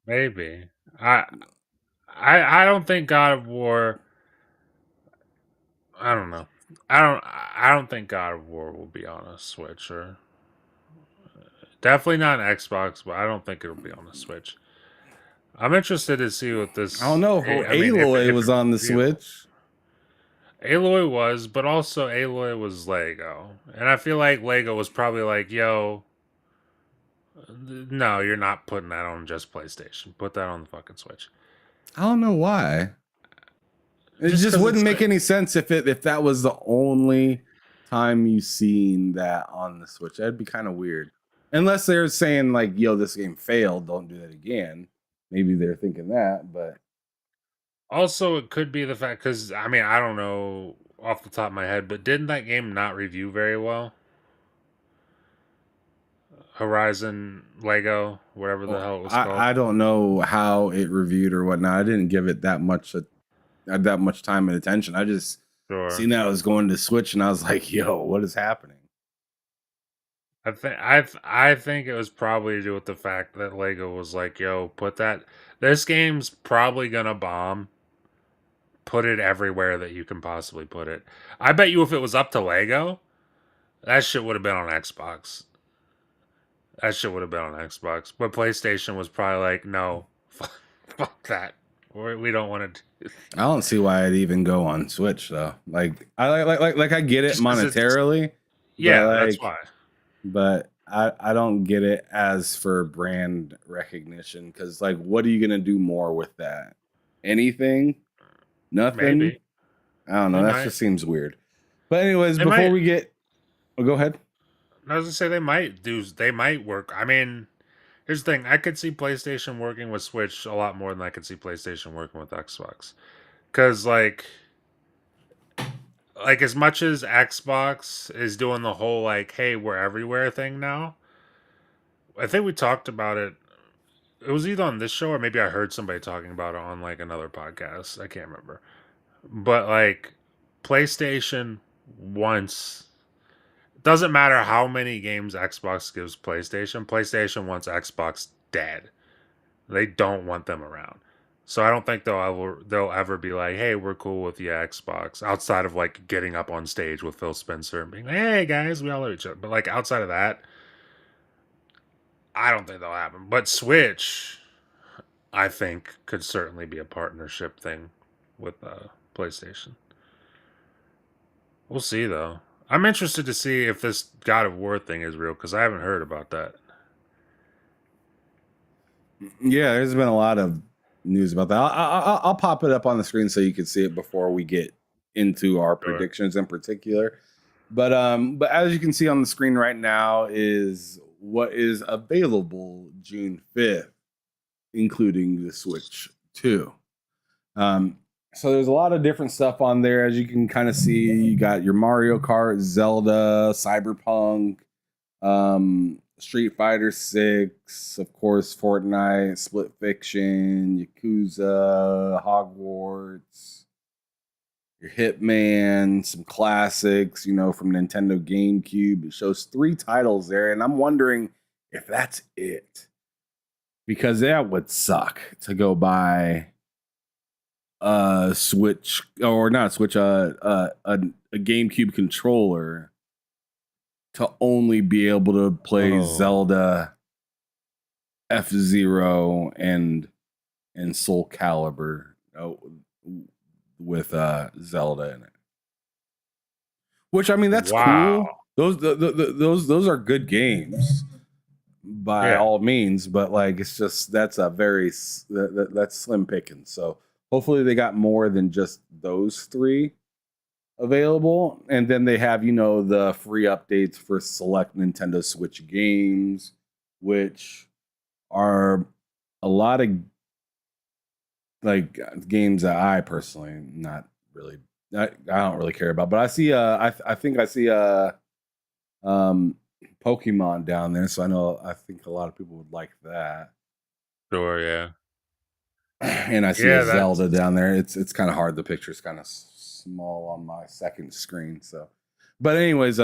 [SPEAKER 10] Maybe. I don't think God of War. I don't know. I don't think God of War will be on a Switch, or definitely not an Xbox, but I don't think it'll be on the Switch. I'm interested to see what this.
[SPEAKER 9] I don't know. Aloy was on the Switch.
[SPEAKER 10] Aloy was, but also Aloy was Lego, and I feel like Lego was probably like, "Yo, no, you're not putting that on just PlayStation. Put that on the fucking Switch."
[SPEAKER 9] I don't know why. It just wouldn't make any sense if that was the only time you seen that on the Switch. That'd be kind of weird. Unless they're saying like, yo, this game failed, don't do that again. Maybe they're thinking that, but
[SPEAKER 10] also it could be the fact, because I mean, I don't know off the top of my head, but didn't that game not review very well? Horizon Lego, whatever the hell it was called.
[SPEAKER 9] I don't know how it reviewed or whatnot. I didn't give it that much that much time and attention. I just seen that I was going to Switch, and I was like, "Yo, what is happening?"
[SPEAKER 10] I think it was probably to do with the fact that Lego was like, "Yo, put that. This game's probably gonna bomb. Put it everywhere that you can possibly put it." I bet you if it was up to Lego, that shit would have been on Xbox. That shit would have been on Xbox. But PlayStation was probably like, "No, fuck that. We don't want to."
[SPEAKER 9] I don't see why I'd even go on Switch though. Like I get it monetarily.
[SPEAKER 10] Yeah,
[SPEAKER 9] like,
[SPEAKER 10] that's why.
[SPEAKER 9] But I don't get it as for brand recognition, because like, what are you gonna do more with that? Anything? Nothing.
[SPEAKER 10] Maybe.
[SPEAKER 9] I don't know. That just seems weird. But anyways, go ahead.
[SPEAKER 10] I was gonna say they might work. I mean, here's the thing. I could see PlayStation working with Switch a lot more than I could see PlayStation working with Xbox. Because like as much as Xbox is doing the whole like, hey, we're everywhere thing now, I think we talked about it. It was either on this show or maybe I heard somebody talking about it on like another podcast. I can't remember. But like PlayStation wants, doesn't matter how many games Xbox gives PlayStation wants Xbox dead. They don't want them around. So I don't think they'll ever be like, hey, we're cool with the Xbox, outside of like getting up on stage with Phil Spencer and being like, hey guys, we all love each other. But like outside of that, I don't think that'll happen. But Switch, I think, could certainly be a partnership thing with PlayStation. We'll see though. I'm interested to see if this God of War thing is real, because I haven't heard about that.
[SPEAKER 9] Yeah, there's been a lot of news about that. I'll pop it up on the screen so you can see it before we get into our predictions in particular. But as you can see on the screen right now is what is available June 5th, including the Switch 2. So there's a lot of different stuff on there. As you can kind of see, you got your Mario Kart, Zelda, Cyberpunk, Street Fighter 6, of course, Fortnite, Split Fiction, Yakuza, Hogwarts, your Hitman, some classics, from Nintendo GameCube. It shows 3 titles there, and I'm wondering if that's it. Because that would suck to go buy a Switch, or not Switch, a GameCube controller to only be able to play Zelda, F-Zero, and Soul Calibur with Zelda in it. Which, I mean, that's cool. Those are good games by all means, but like, it's just, that's slim pickings. So hopefully they got more than just those 3 available, and then they have the free updates for select Nintendo Switch games, which are a lot of like games that I personally not really, I don't really care about. But I see I think I see Pokemon down there, so I think a lot of people would like that.
[SPEAKER 10] Sure, yeah.
[SPEAKER 9] And I see a Zelda down there. It's kind of hard. The picture's kind of small on my second screen. So, but anyways,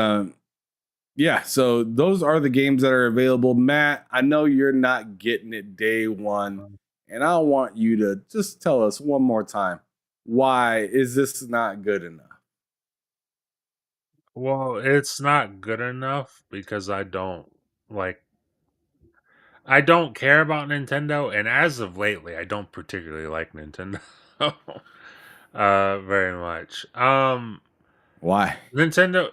[SPEAKER 9] yeah. So those are the games that are available. Matt, I know you're not getting it day one, and I want you to just tell us one more time, why is this not good enough?
[SPEAKER 10] Well, it's not good enough because I don't care about Nintendo, and as of lately, I don't particularly like Nintendo very much.
[SPEAKER 9] Why?
[SPEAKER 10] Nintendo,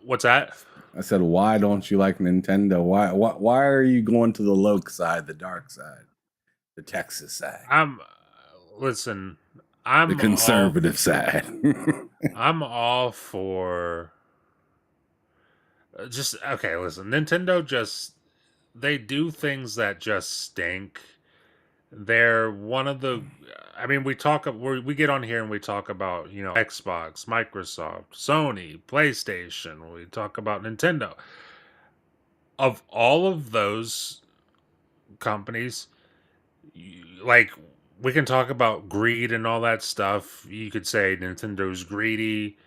[SPEAKER 10] what's that?
[SPEAKER 9] I said, why don't you like Nintendo? Why are you going to the low side, the dark side, the Texas side?
[SPEAKER 10] I'm
[SPEAKER 9] the conservative side.
[SPEAKER 10] I'm all for Nintendo they do things that just stink. They're one of the, I mean, we get on here and we talk about, Xbox, Microsoft, Sony, PlayStation. We talk about Nintendo. Of all of those companies, like, we can talk about greed and all that stuff. You could say Nintendo's greedy.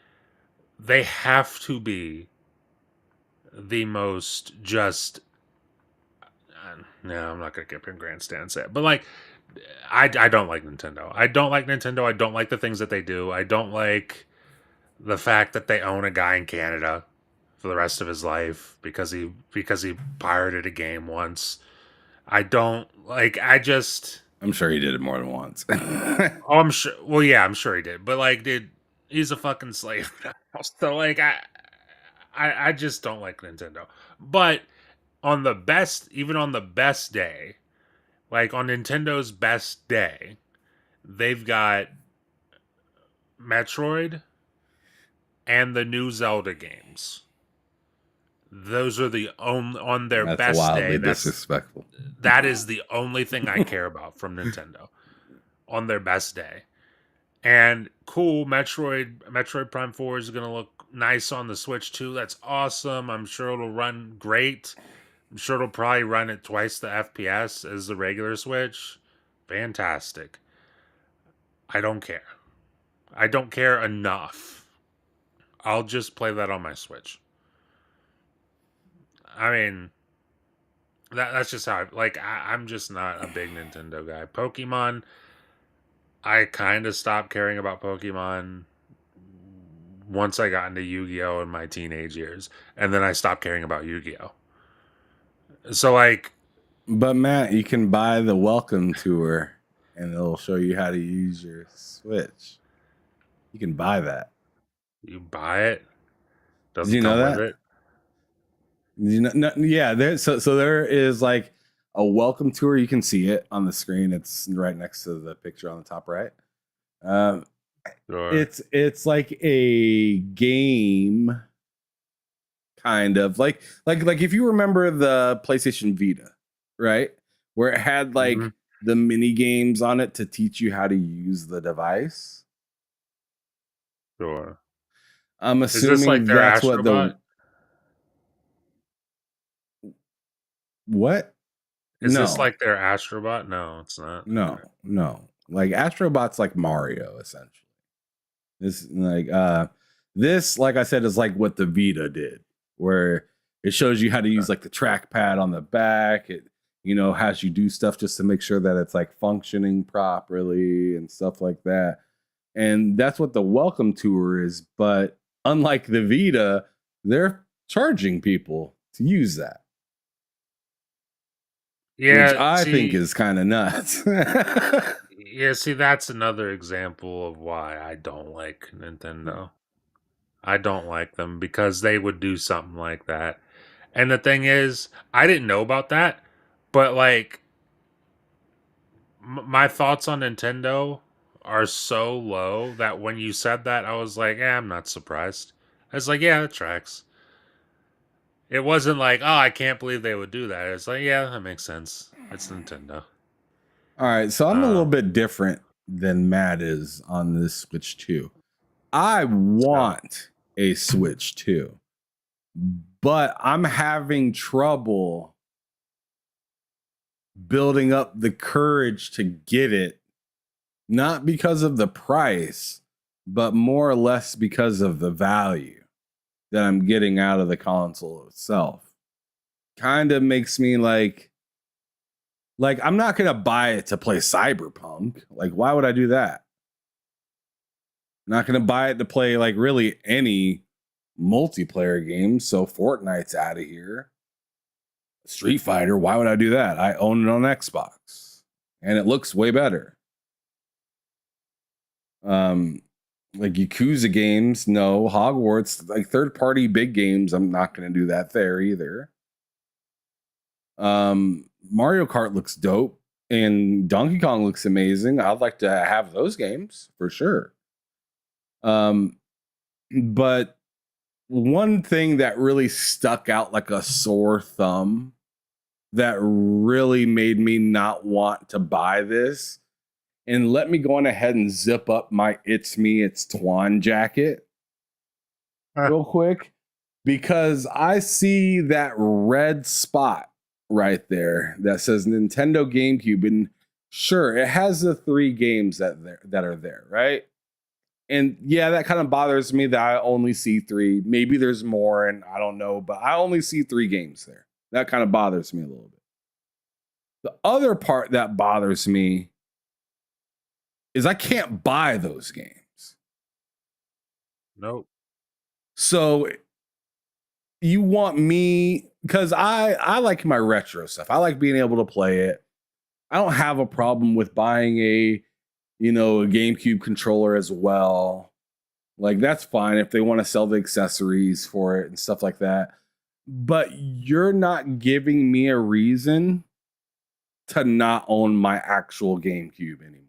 [SPEAKER 10] They have to be the most just. No, I'm not gonna get in grandstand set, but like, I don't like Nintendo. I don't like Nintendo. I don't like the things that they do. I don't like the fact that they own a guy in Canada for the rest of his life because he pirated a game once. I don't like.
[SPEAKER 9] I'm sure he did it more than once.
[SPEAKER 10] Oh, I'm sure. Well, yeah, I'm sure he did. But like, dude, he's a fucking slave. So like, I just don't like Nintendo. But on the best, even on the best day, like on Nintendo's best day, they've got Metroid and the new Zelda games. Those are the only on their
[SPEAKER 9] That's
[SPEAKER 10] best
[SPEAKER 9] wildly
[SPEAKER 10] day.
[SPEAKER 9] disrespectful.
[SPEAKER 10] That is the only thing I care about from Nintendo on their best day. And cool, Metroid Prime 4 is going to look nice on the Switch too. That's awesome. I'm sure it'll run great. I'm sure it'll probably run at twice the FPS as the regular Switch. Fantastic. I don't care. I don't care enough. I'll just play that on my Switch. I mean, that's just how I'm just not a big Nintendo guy. Pokemon, I kind of stopped caring about Pokemon once I got into Yu-Gi-Oh! In my teenage years. And then I stopped caring about Yu-Gi-Oh! So like...
[SPEAKER 9] But Matt, you can buy the Welcome Tour and it'll show you how to use your Switch. You can buy that.
[SPEAKER 10] You buy it?
[SPEAKER 9] Did you know that? You know, no, yeah, so there is like a Welcome Tour. You can see it on the screen. It's right next to the picture on the top right.
[SPEAKER 10] Sure.
[SPEAKER 9] It's like a game, kind of like if you remember the PlayStation Vita, right, where it had like the mini games on it to teach you how to use the device.
[SPEAKER 10] Sure.
[SPEAKER 9] I'm assuming like that's what the. What?
[SPEAKER 10] Is this like their Astrobot? No, it's not.
[SPEAKER 9] No. Like Astrobot's like Mario, essentially. This like I said, is like what the Vita did, where it shows you how to use like the trackpad on the back. It, has you do stuff just to make sure that it's like functioning properly and stuff like that. And that's what the Welcome Tour is. But unlike the Vita, they're charging people to use that.
[SPEAKER 10] Yeah,
[SPEAKER 9] which I think is kind of nuts.
[SPEAKER 10] Yeah, see, that's another example of why I don't like Nintendo. I don't like them because they would do something like that. And the thing is, I didn't know about that, but like, my thoughts on Nintendo are so low that when you said that, I was like, I'm not surprised. I was like, yeah, that tracks. It wasn't like, oh, I can't believe they would do that. It's like, yeah, that makes sense. It's Nintendo.
[SPEAKER 9] All right, so I'm a little bit different than Matt is on this Switch 2. I want a Switch 2, but I'm having trouble building up the courage to get it, not because of the price, but more or less because of the value that I'm getting out of the console itself. Kind of makes me like I'm not going to buy it to play Cyberpunk. Like, why would I do that? I'm not going to buy it to play like really any multiplayer games. So Fortnite's out of here. Street Fighter, why would I do that? I own it on Xbox and it looks way better. Like Yakuza games, no. Hogwarts, like third-party big games, I'm not going to do that there either. Mario Kart looks dope, and Donkey Kong looks amazing. I'd like to have those games for sure. But one thing that really stuck out like a sore thumb that really made me not want to buy this. And let me go on ahead and zip up my It's Me, It's Twan jacket real quick. Because I see that red spot right there that says Nintendo GameCube. And Sure, it has the 3 games that are there, right? And yeah, that kind of bothers me that I only see 3. Maybe there's more, and I don't know, but I only see 3 games there. That kind of bothers me a little bit. The other part that bothers me is I can't buy those games.
[SPEAKER 10] Nope.
[SPEAKER 9] So you want me, because I like my retro stuff. I like being able to play it. I don't have a problem with buying a GameCube controller as well. Like, that's fine if they want to sell the accessories for it and stuff like that. But you're not giving me a reason to not own my actual GameCube anymore.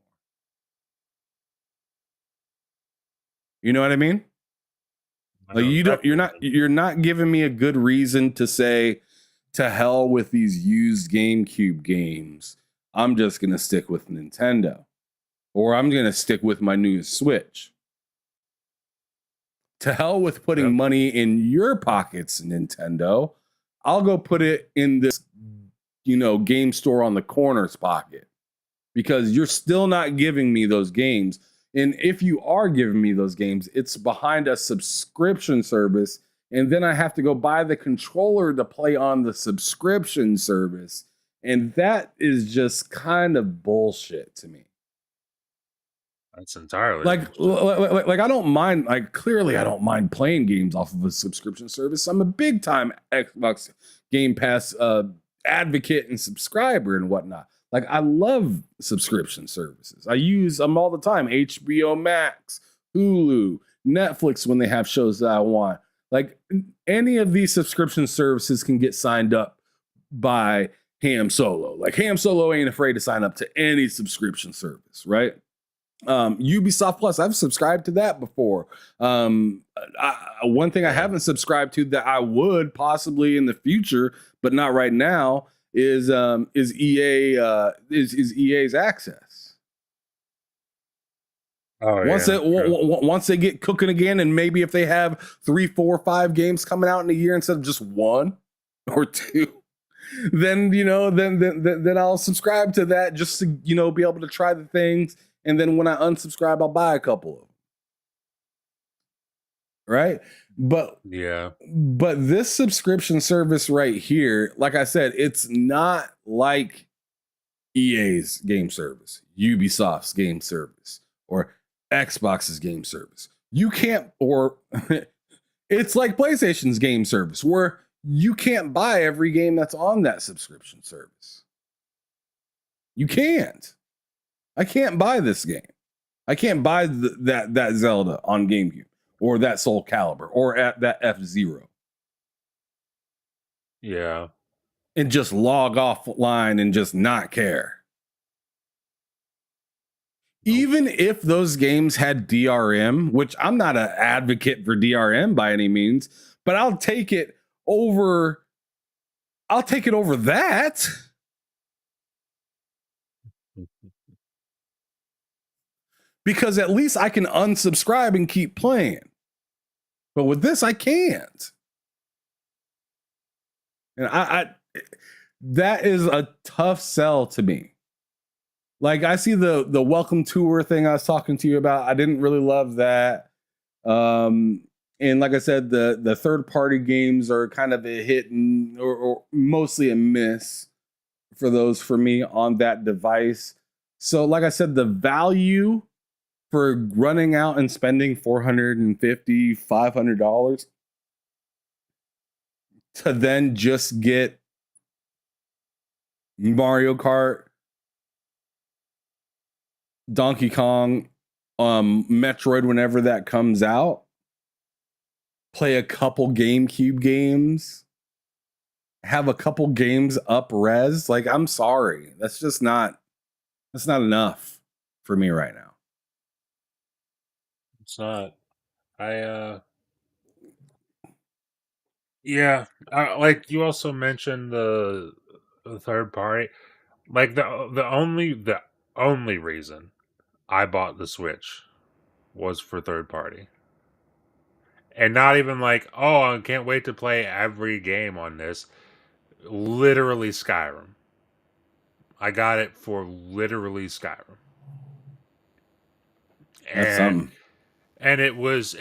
[SPEAKER 9] You know what I mean? Like, you're not giving me a good reason to say, to hell with these used GameCube games. I'm just going to stick with Nintendo. Or I'm going to stick with my new Switch. To hell with putting money in your pockets, Nintendo. I'll go put it in this, game store on the corner's pocket. Because you're still not giving me those games. And if you are giving me those games, it's behind a subscription service. And then I have to go buy the controller to play on the subscription service. And that is just kind of bullshit to me.
[SPEAKER 10] That's entirely
[SPEAKER 9] like I don't mind. Like, clearly, I don't mind playing games off of a subscription service. I'm a big time Xbox Game Pass advocate and subscriber and whatnot. Like, I love subscription services. I use them all the time. HBO Max, Hulu, Netflix when they have shows that I want. Like, any of these subscription services can get signed up by Ham Solo. Like, Ham Solo ain't afraid to sign up to any subscription service, right? Ubisoft Plus, I've subscribed to that before. One thing I haven't subscribed to that I would possibly in the future, but not right now, is EA's access.
[SPEAKER 10] Oh,
[SPEAKER 9] Once they get cooking again, and maybe if they have 3, 4, 5 games coming out in a year instead of just 1 or 2, then then I'll subscribe to that just to be able to try the things. And then when I unsubscribe, I'll buy a couple of them. Right? But this subscription service right here, like I said, it's not like EA's game service, Ubisoft's game service, or Xbox's game service. You can't, or it's like PlayStation's game service, where you can't buy every game that's on that subscription service. You can't. I can't buy this game. I can't buy that Zelda on GameCube, or that Soul Calibur, or at that F-Zero.
[SPEAKER 10] Yeah.
[SPEAKER 9] And just log offline and just not care. Even if those games had DRM, which I'm not an advocate for DRM by any means, but I'll take it over that. Because at least I can unsubscribe and keep playing. But with this, I can't. And I that is a tough sell to me. Like, I see the welcome tour thing I was talking to you about. I didn't really love that. And like I said, the third party games are kind of a hit or mostly a miss for me on that device. So like I said, the value for running out and spending $450, $500 to then just get Mario Kart, Donkey Kong, Metroid whenever that comes out, play a couple GameCube games, have a couple games up res. Like, I'm sorry, that's not enough for me right now.
[SPEAKER 10] It's not. Like you also mentioned the third party. Like, the only reason I bought the Switch was for third party. And not even like, oh, I can't wait to play every game on this. Literally Skyrim. I got it for literally Skyrim.
[SPEAKER 9] That's something.
[SPEAKER 10] And it was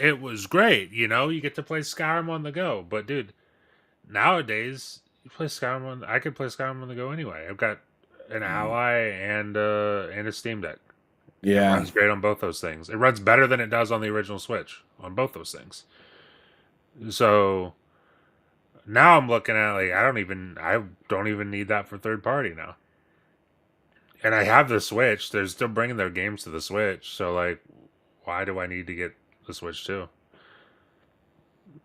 [SPEAKER 10] great, you know. You get to play Skyrim on the go. But dude, nowadays you play Skyrim on. I could play Skyrim on the go anyway. I've got an Ally and a Steam Deck.
[SPEAKER 9] Yeah,
[SPEAKER 10] it runs great on both those things. It runs better than it does on the original Switch on both those things. So now I'm looking at like I don't even need that for third party now. And I have the Switch. They're still bringing their games to the Switch. So like, why do I need to get the Switch too?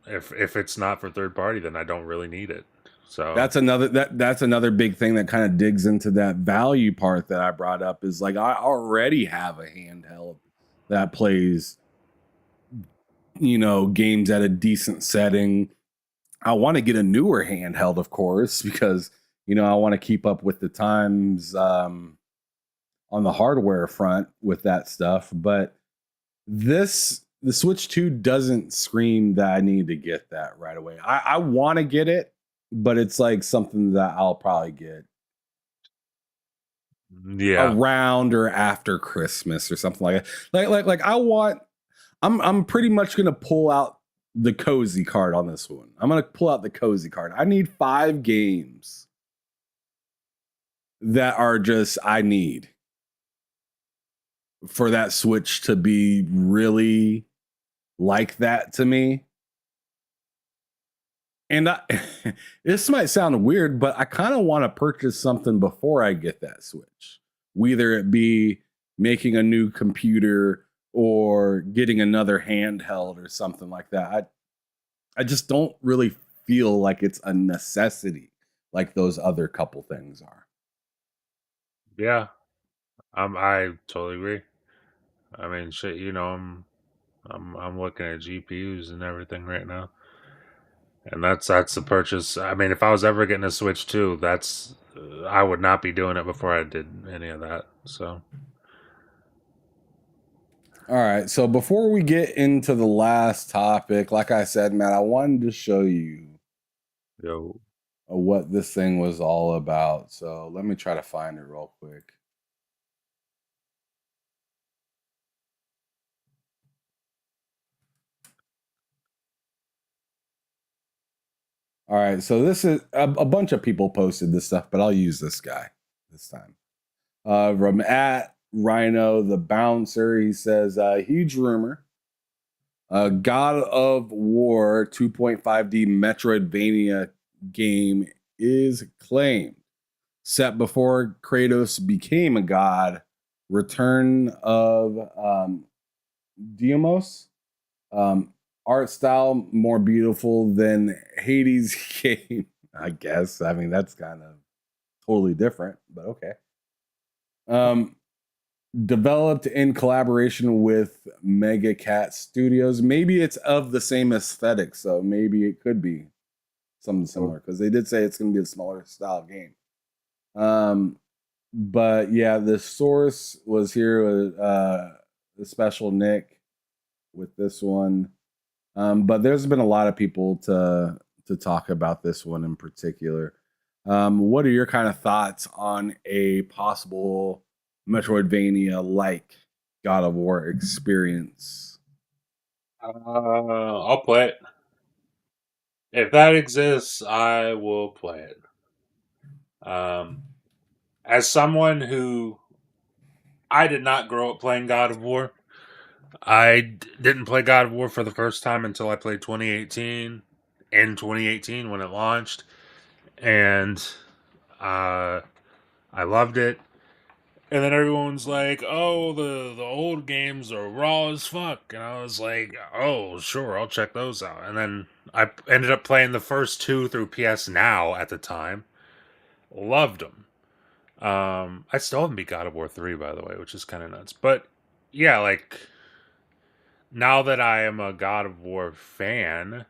[SPEAKER 10] If it's not for third party, then I don't really need it. So
[SPEAKER 9] that's another big thing that kind of digs into that value part that I brought up is like I already have a handheld that plays, you know, games at a decent setting. I want to get a newer handheld, of course, because, you know, I want to keep up with the times on the hardware front with that stuff. But the Switch 2 doesn't scream that I need to get that right away. I want to get it, but it's like something that I'll probably get around or after Christmas or something like that. Like I'm pretty much gonna pull out the cozy card on this one. I'm gonna pull out the cozy card. I need 5 games that are just I need for that Switch to be really like that to me. And this might sound weird, but I kind of want to purchase something before I get that Switch. Whether it be making a new computer or getting another handheld or something like that. I just don't really feel like it's a necessity like those other couple things are.
[SPEAKER 10] Yeah. I totally agree. I mean, shit, you know, I'm looking at GPUs and everything right now. And that's the purchase. I mean, if I was ever getting a Switch 2, I would not be doing it before I did any of that. So,
[SPEAKER 9] all right. So before we get into the last topic, like I said, Matt, I wanted to show you what this thing was all about. So let me try to find it real quick. All right, so this is a bunch of people posted this stuff, but I'll use this guy this time. From at Rhino the Bouncer, he says, huge rumor. God of War 2.5D Metroidvania game is claimed. Set before Kratos became a god. Return of Deimos. Art style more beautiful than Hades game, I guess. I mean, that's kind of totally different, but okay. Developed in collaboration with Mega Cat Studios. Maybe it's of the same aesthetic, so maybe it could be something similar because they did say it's going to be a smaller style game. But yeah, the source was here with the special Nick with this one. But there's been a lot of people to talk about this one in particular. What are your kind of thoughts on a possible Metroidvania like God of War experience?
[SPEAKER 10] I'll play it. If that exists, I will play it. As someone who I did not grow up playing God of War, I didn't play God of War for the first time until I played 2018, in 2018 when it launched, and I loved it. And then everyone's like, "Oh, the old games are raw as fuck," and I was like, "Oh, sure, I'll check those out." And then I ended up playing the first 2 through PS Now at the time. Loved them. I still haven't beat God of War 3, by the way, which is kind of nuts. But yeah, like, now that I am a God of War fan,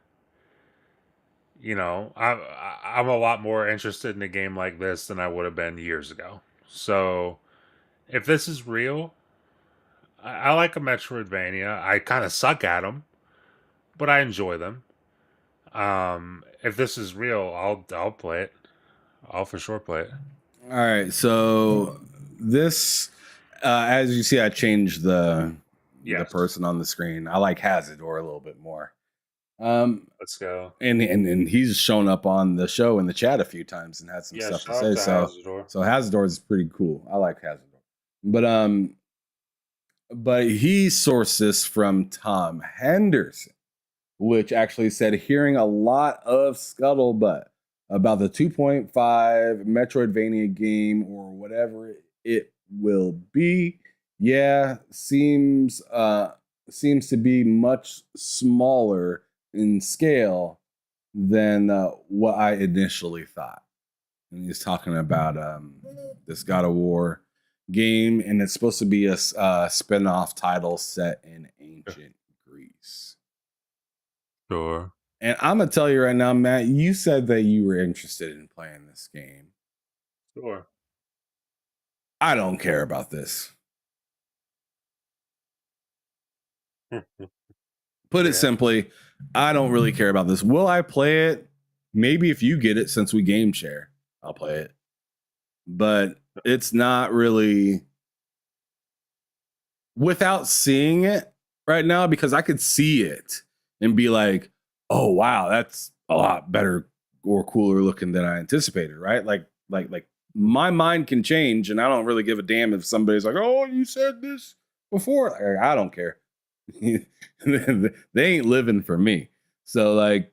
[SPEAKER 10] you know, I'm a lot more interested in a game like this than I would have been years ago. So, if this is real, I like a Metroidvania. I kind of suck at them, but I enjoy them. If this is real, I'll play it. I'll for sure play it.
[SPEAKER 9] All right, so this, as you see, I changed the person on the screen. I like Hazardor a little bit more.
[SPEAKER 10] Let's go.
[SPEAKER 9] And he's shown up on the show in the chat a few times and had some stuff to say. So Hazardor is pretty cool. I like Hazardor, but he sourced this from Tom Henderson, which actually said hearing a lot of scuttlebutt about the 2.5 Metroidvania game or whatever it will be. Yeah, seems to be much smaller in scale than what I initially thought. And he's talking about this God of War game, and it's supposed to be a spin-off title set in ancient Greece.
[SPEAKER 10] Sure.
[SPEAKER 9] And I'm gonna tell you right now, Matt, you said that you were interested in playing this game.
[SPEAKER 10] Sure.
[SPEAKER 9] I don't care about this. Put it simply, I don't really care about this. Will I play it? Maybe if you get it, since we game share, I'll play it. But it's not really without seeing it right now, because I could see it and be like, oh wow, that's a lot better or cooler looking than I anticipated, right? Like my mind can change, and I don't really give a damn if somebody's like, oh, you said this before. Like, I don't care. They ain't living for me. So like,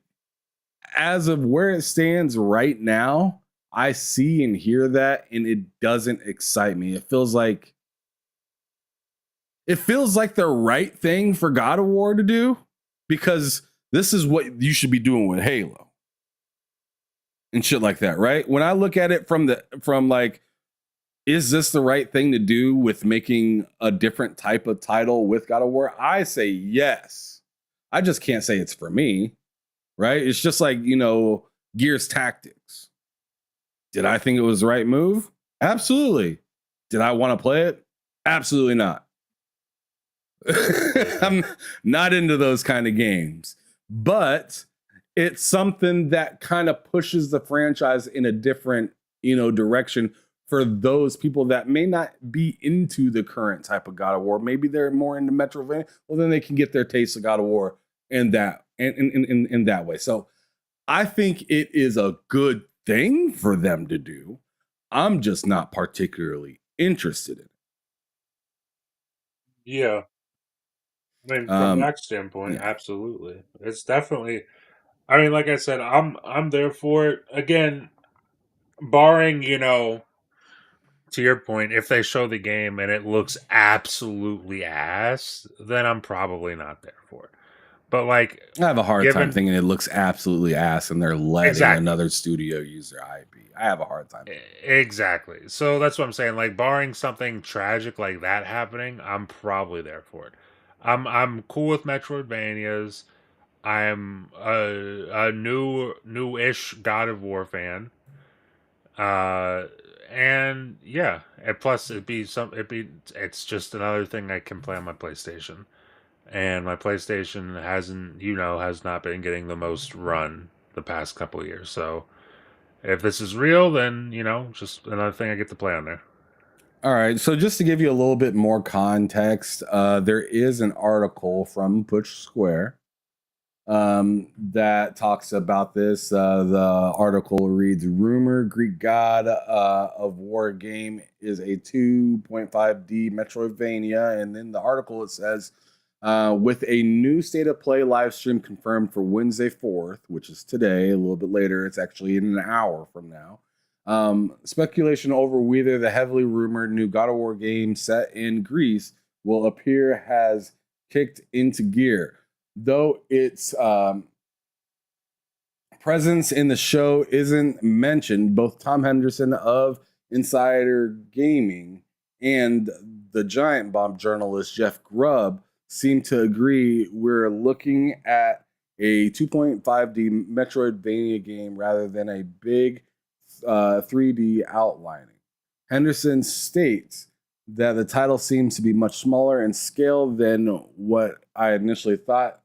[SPEAKER 9] as of where it stands right now, I see and hear that, and it doesn't excite me. It feels like the right thing for God of War to do, because this is what you should be doing with Halo and shit like that, right? When I look at it from like, is this the right thing to do with making a different type of title with God of War? I say yes. I just can't say it's for me, right? It's just like, Gears Tactics. Did I think it was the right move? Absolutely. Did I want to play it? Absolutely not. I'm not into those kind of games, but it's something that kind of pushes the franchise in a different, direction for those people that may not be into the current type of God of War. Maybe they're more into Metroidvania. Well, then they can get their taste of God of War in that way. So I think it is a good thing for them to do. I'm just not particularly interested in it.
[SPEAKER 10] Yeah. I mean, from that standpoint, absolutely. It's definitely, I mean, like I said, I'm there for it. Again, barring, to your point, if they show the game and it looks absolutely ass, then I'm probably not there for it. But like,
[SPEAKER 9] I have a hard time thinking it looks absolutely ass and they're letting another studio use their IP. I have a hard time.
[SPEAKER 10] Exactly. So that's what I'm saying. Like, barring something tragic like that happening, I'm probably there for it. I'm cool with Metroidvanias. I'm a new-ish God of War fan. And yeah, and plus it's just another thing I can play on my PlayStation. And my PlayStation has not been getting the most run the past couple of years. So if this is real, then, just another thing I get to play on there.
[SPEAKER 9] All right. So just to give you a little bit more context, there is an article from Push Square that talks about this. The article reads, rumor Greek God of War game is a 2.5D Metroidvania. And then the article, it says, with a new state of play live stream confirmed for Wednesday 4th, which is today, a little bit later. It's actually in an hour from now. Speculation over whether the heavily rumored new God of War game set in Greece will appear has kicked into gear. Though its presence in the show isn't mentioned, both Tom Henderson of Insider Gaming and the Giant Bomb journalist Jeff Grubb seem to agree we're looking at a 2.5D Metroidvania game rather than a big 3D outlining. Henderson states that the title seems to be much smaller in scale than what I initially thought.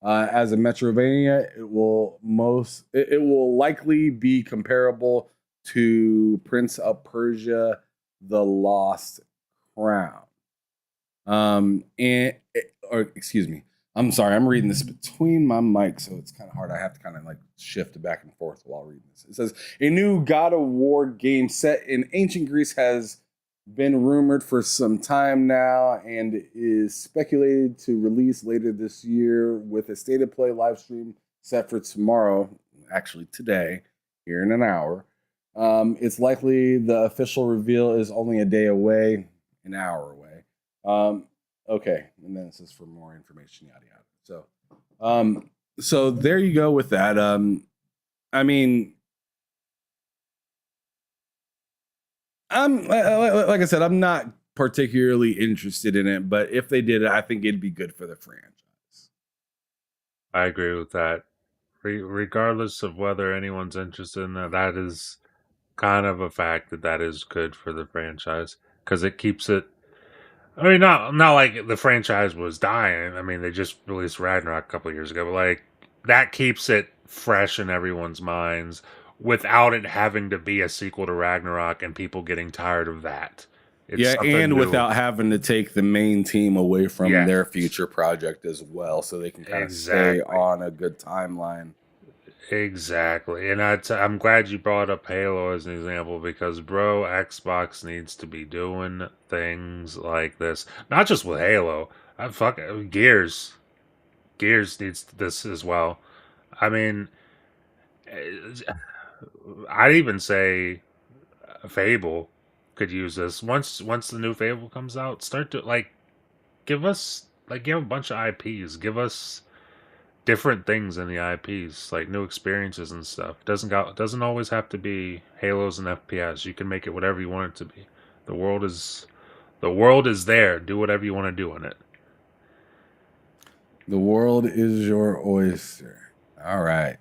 [SPEAKER 9] As a Metroidvania, it will likely be comparable to Prince of Persia: The Lost Crown. Excuse me. I'm sorry. I'm reading this between my mics, so it's kind of hard. I have to kind of like shift back and forth while reading this. It says a new God of War game set in ancient Greece has been rumored for some time now and is speculated to release later this year with a state of play live stream set for tomorrow, actually today, here in an hour. It's likely the official reveal is only a day away, an hour away. Okay, and then it says for more information, yada yada. So there you go with that. I mean, I'm like I said, I'm not particularly interested in it, but if they did it, I think it'd be good for the franchise.
[SPEAKER 10] I agree with that. Regardless of whether anyone's interested in that, that is kind of a fact that is good for the franchise because it keeps it. I mean, not like the franchise was dying. I mean, they just released Ragnarok a couple of years ago, but like that keeps it fresh in everyone's minds without it having to be a sequel to Ragnarok and people getting tired of that.
[SPEAKER 9] It's and new. Without having to take the main team away from their future project as well, so they can kind of stay on a good timeline.
[SPEAKER 10] Exactly. And I'm glad you brought up Halo as an example because, bro, Xbox needs to be doing things like this. Not just with Halo. Gears. Gears needs this as well. I mean, I'd even say Fable could use this. Once the new Fable comes out, start to, give us, give a bunch of IPs. Give us different things in the IPs, like new experiences and stuff. It doesn't always have to be Halos and FPS. You can make it whatever you want it to be. The world is there. Do whatever you want to do in it.
[SPEAKER 9] The world is your oyster. All right.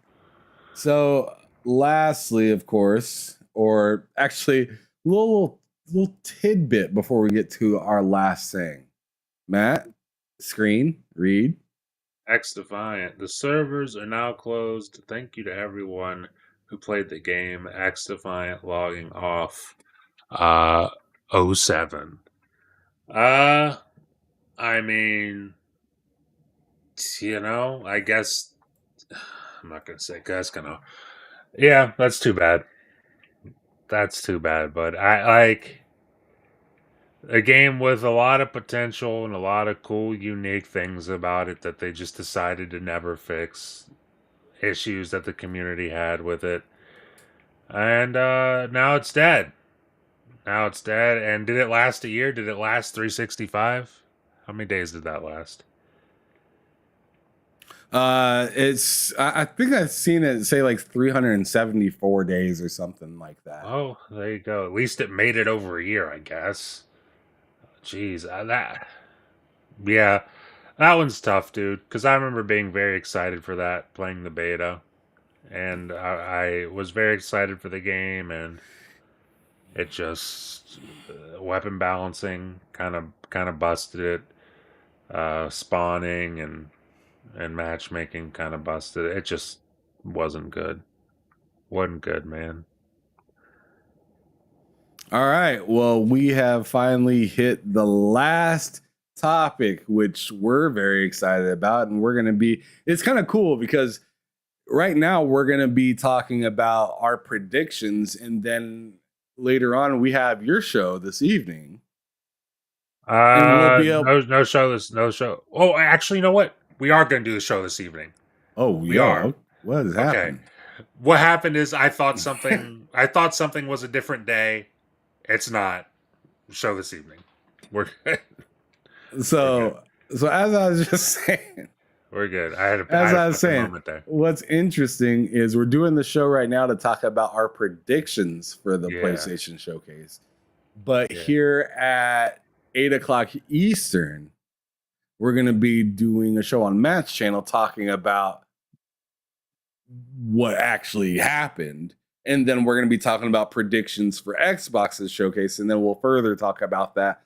[SPEAKER 9] So, lastly, of course, or actually, little tidbit before we get to our last thing. Matt, screen, read.
[SPEAKER 10] XDefiant. The servers are now closed. Thank you to everyone who played the game. XDefiant logging off 07. I mean, I guess I'm not gonna say that's gonna. Yeah, that's too bad. That's too bad. But I like a game with a lot of potential and a lot of cool, unique things about it that they just decided to never fix. Issues that the community had with it. And now it's dead. Now it's dead. And did it last a year? Did it last 365? How many days did that last?
[SPEAKER 9] I think I've seen it say like 374 days or something like that.
[SPEAKER 10] Oh, there you go. At least it made it over a year, I guess. Jeez, that one's tough, dude. Because I remember being very excited for that, playing the beta, and I was very excited for the game, and it just weapon balancing kind of busted it. Spawning and matchmaking kind of busted it. It just wasn't good. Wasn't good, man.
[SPEAKER 9] All right. Well, we have finally hit the last topic, which we're very excited about. And it's kind of cool because right now we're going to be talking about our predictions. And then later on, we have your show this evening.
[SPEAKER 10] No show. Oh, actually, you know what? We are going to do the show this evening.
[SPEAKER 9] Oh, we are. What is happening?
[SPEAKER 10] What happened is I thought something was a different day. It's not. Show this evening. We're good.
[SPEAKER 9] So as I was just saying,
[SPEAKER 10] we're good. I was saying, moment there.
[SPEAKER 9] What's interesting is we're doing the show right now to talk about our predictions for the PlayStation Showcase. But here at 8:00 Eastern, we're going to be doing a show on Matt's channel talking about what actually happened. And then we're going to be talking about predictions for Xbox's showcase. And then we'll further talk about that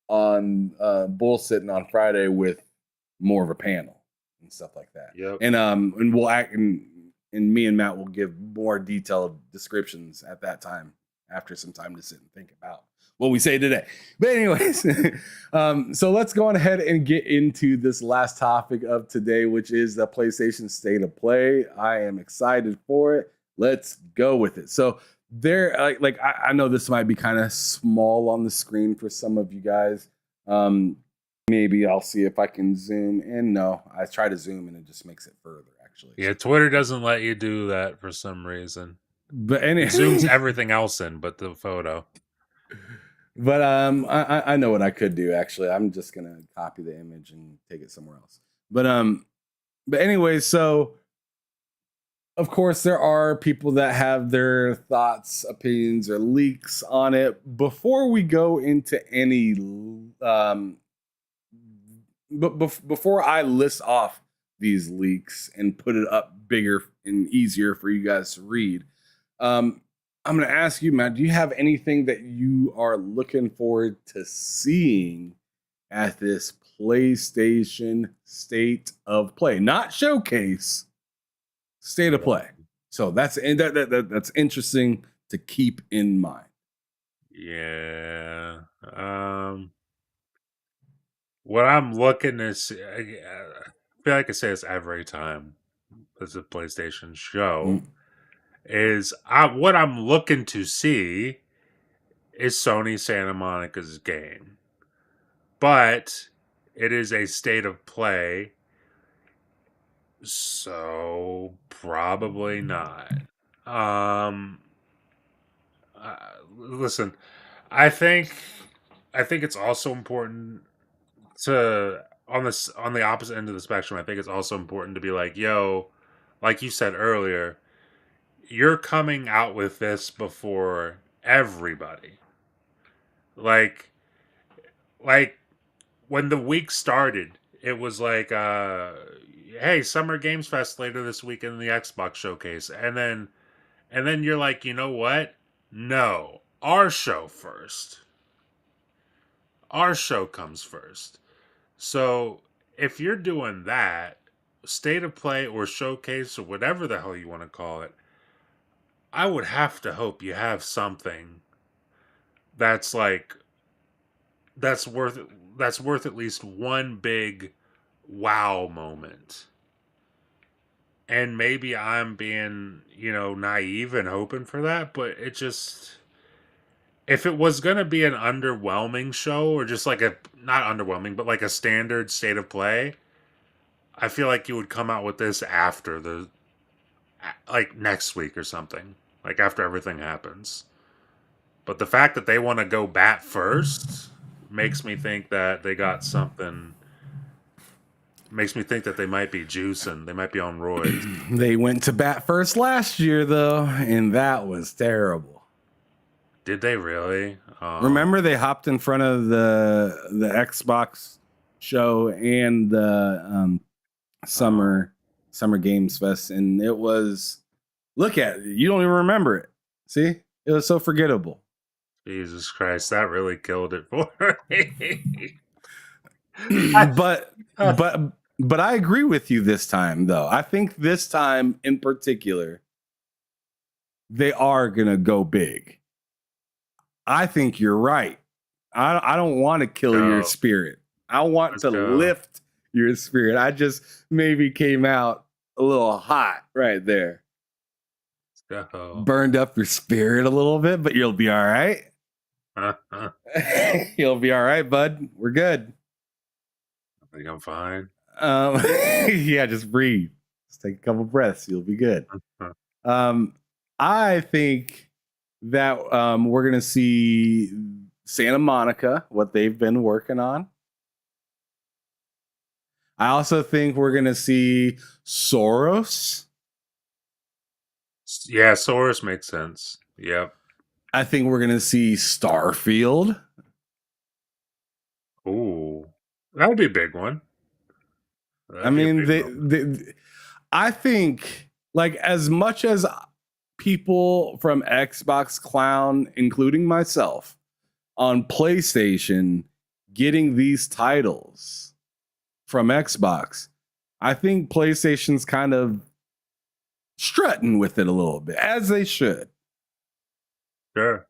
[SPEAKER 9] on Bullsitting on Friday with more of a panel and stuff like that.
[SPEAKER 10] Yep.
[SPEAKER 9] And we'll and me and Matt will give more detailed descriptions at that time after some time to sit and think about what we say today. But anyways, so let's go on ahead and get into this last topic of today, which is the PlayStation State of Play. I am excited for it. Let's go with it. So there, I know this might be kind of small on the screen for some of you guys. Maybe I'll see if I can zoom in. No, I try to zoom and it just makes it further, actually.
[SPEAKER 10] Yeah, Twitter doesn't let you do that for some reason.
[SPEAKER 9] But
[SPEAKER 10] it zooms everything else in but the photo.
[SPEAKER 9] But I know what I could do, actually. I'm just gonna copy the image and take it somewhere else. But anyway, so of course there are people that have their thoughts, opinions, or leaks on it. Before we go into any before I list off these leaks and put it up bigger and easier for you guys to read, I'm going to ask you, Matt, do you have anything that you are looking forward to seeing at this PlayStation State of Play? Not showcase, State of Play. So that's interesting to keep in mind.
[SPEAKER 10] Yeah. What I'm looking to see, I feel like I say this every time there's a PlayStation show, is what I'm looking to see is Sony Santa Monica's game. But it is a State of Play, so probably not. Listen, I think it's also important to on the opposite end of the spectrum. I think it's also important to be like, yo, like you said earlier, you're coming out with this before everybody. Like when the week started, it was like, hey, Summer Games Fest later this week in the Xbox showcase, and then you're like, you know what? No, our show first. Our show comes first. So if you're doing that, State of Play or showcase or whatever the hell you want to call it, I would have to hope you have something that's worth at least one big wow moment. And maybe I'm being, naive and hoping for that, but it just, if it was going to be an underwhelming show, or just like not underwhelming, but like a standard State of Play, I feel like you would come out with this after next week or something, like after everything happens. But the fact that they want to go bat first makes me think that they got something. Makes me think that they might be juicing. They might be on roids.
[SPEAKER 9] They went to bat first last year, though, and that was terrible.
[SPEAKER 10] Did they really?
[SPEAKER 9] Remember, they hopped in front of the Xbox show and the Summer Games Fest, and it was, look at it. You don't even remember it. See? It was so forgettable.
[SPEAKER 10] Jesus Christ, that really killed it for me.
[SPEAKER 9] But I agree with you this time, though. I think this time in particular, they are gonna go big. I think you're right. I don't want to kill your spirit. I want to lift your spirit. I just maybe came out a little hot right there. Burned up your spirit a little bit, but you'll be all right. You'll be all right, bud. We're good.
[SPEAKER 10] I think I'm fine.
[SPEAKER 9] Yeah, just breathe. Just take a couple breaths. You'll be good. I think that we're going to see Santa Monica, what they've been working on. I also think we're going to see Soros.
[SPEAKER 10] Yeah, Soros makes sense. Yep.
[SPEAKER 9] I think we're going to see Starfield.
[SPEAKER 10] Ooh, that would be a big one.
[SPEAKER 9] I mean, I think, like, as much as people from Xbox clown, including myself, on PlayStation getting these titles from Xbox, I think PlayStation's kind of strutting with it a little bit, as they should.
[SPEAKER 10] Sure.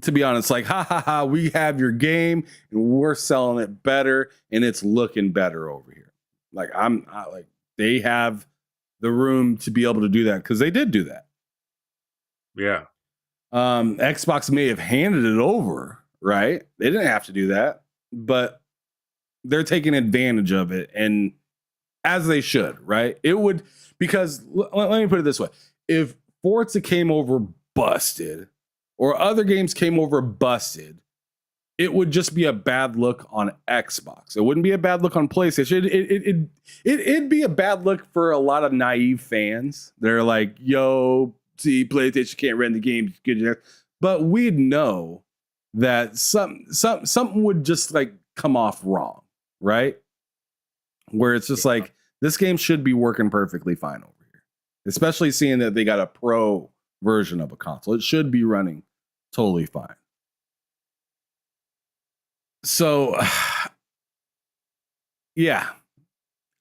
[SPEAKER 9] To be honest, like, ha ha ha, we have your game and we're selling it better and it's looking better over here. Like, like, they have the room to be able to do that because they did do that.
[SPEAKER 10] Yeah.
[SPEAKER 9] Xbox may have handed it over, right? They didn't have to do that, but they're taking advantage of it, and as they should, right? It would, because let me put it this way: if Forza came over busted, or other games came over busted, it would just be a bad look on Xbox. It wouldn't be a bad look on PlayStation. It'd be a bad look for a lot of naive fans. They're like, yo, see, PlayStation can't run the games good enough. But we'd know that something would just like come off wrong, right? Where it's just like, this game should be working perfectly fine over here. Especially seeing that they got a pro version of a console. It should be running totally fine. So, yeah,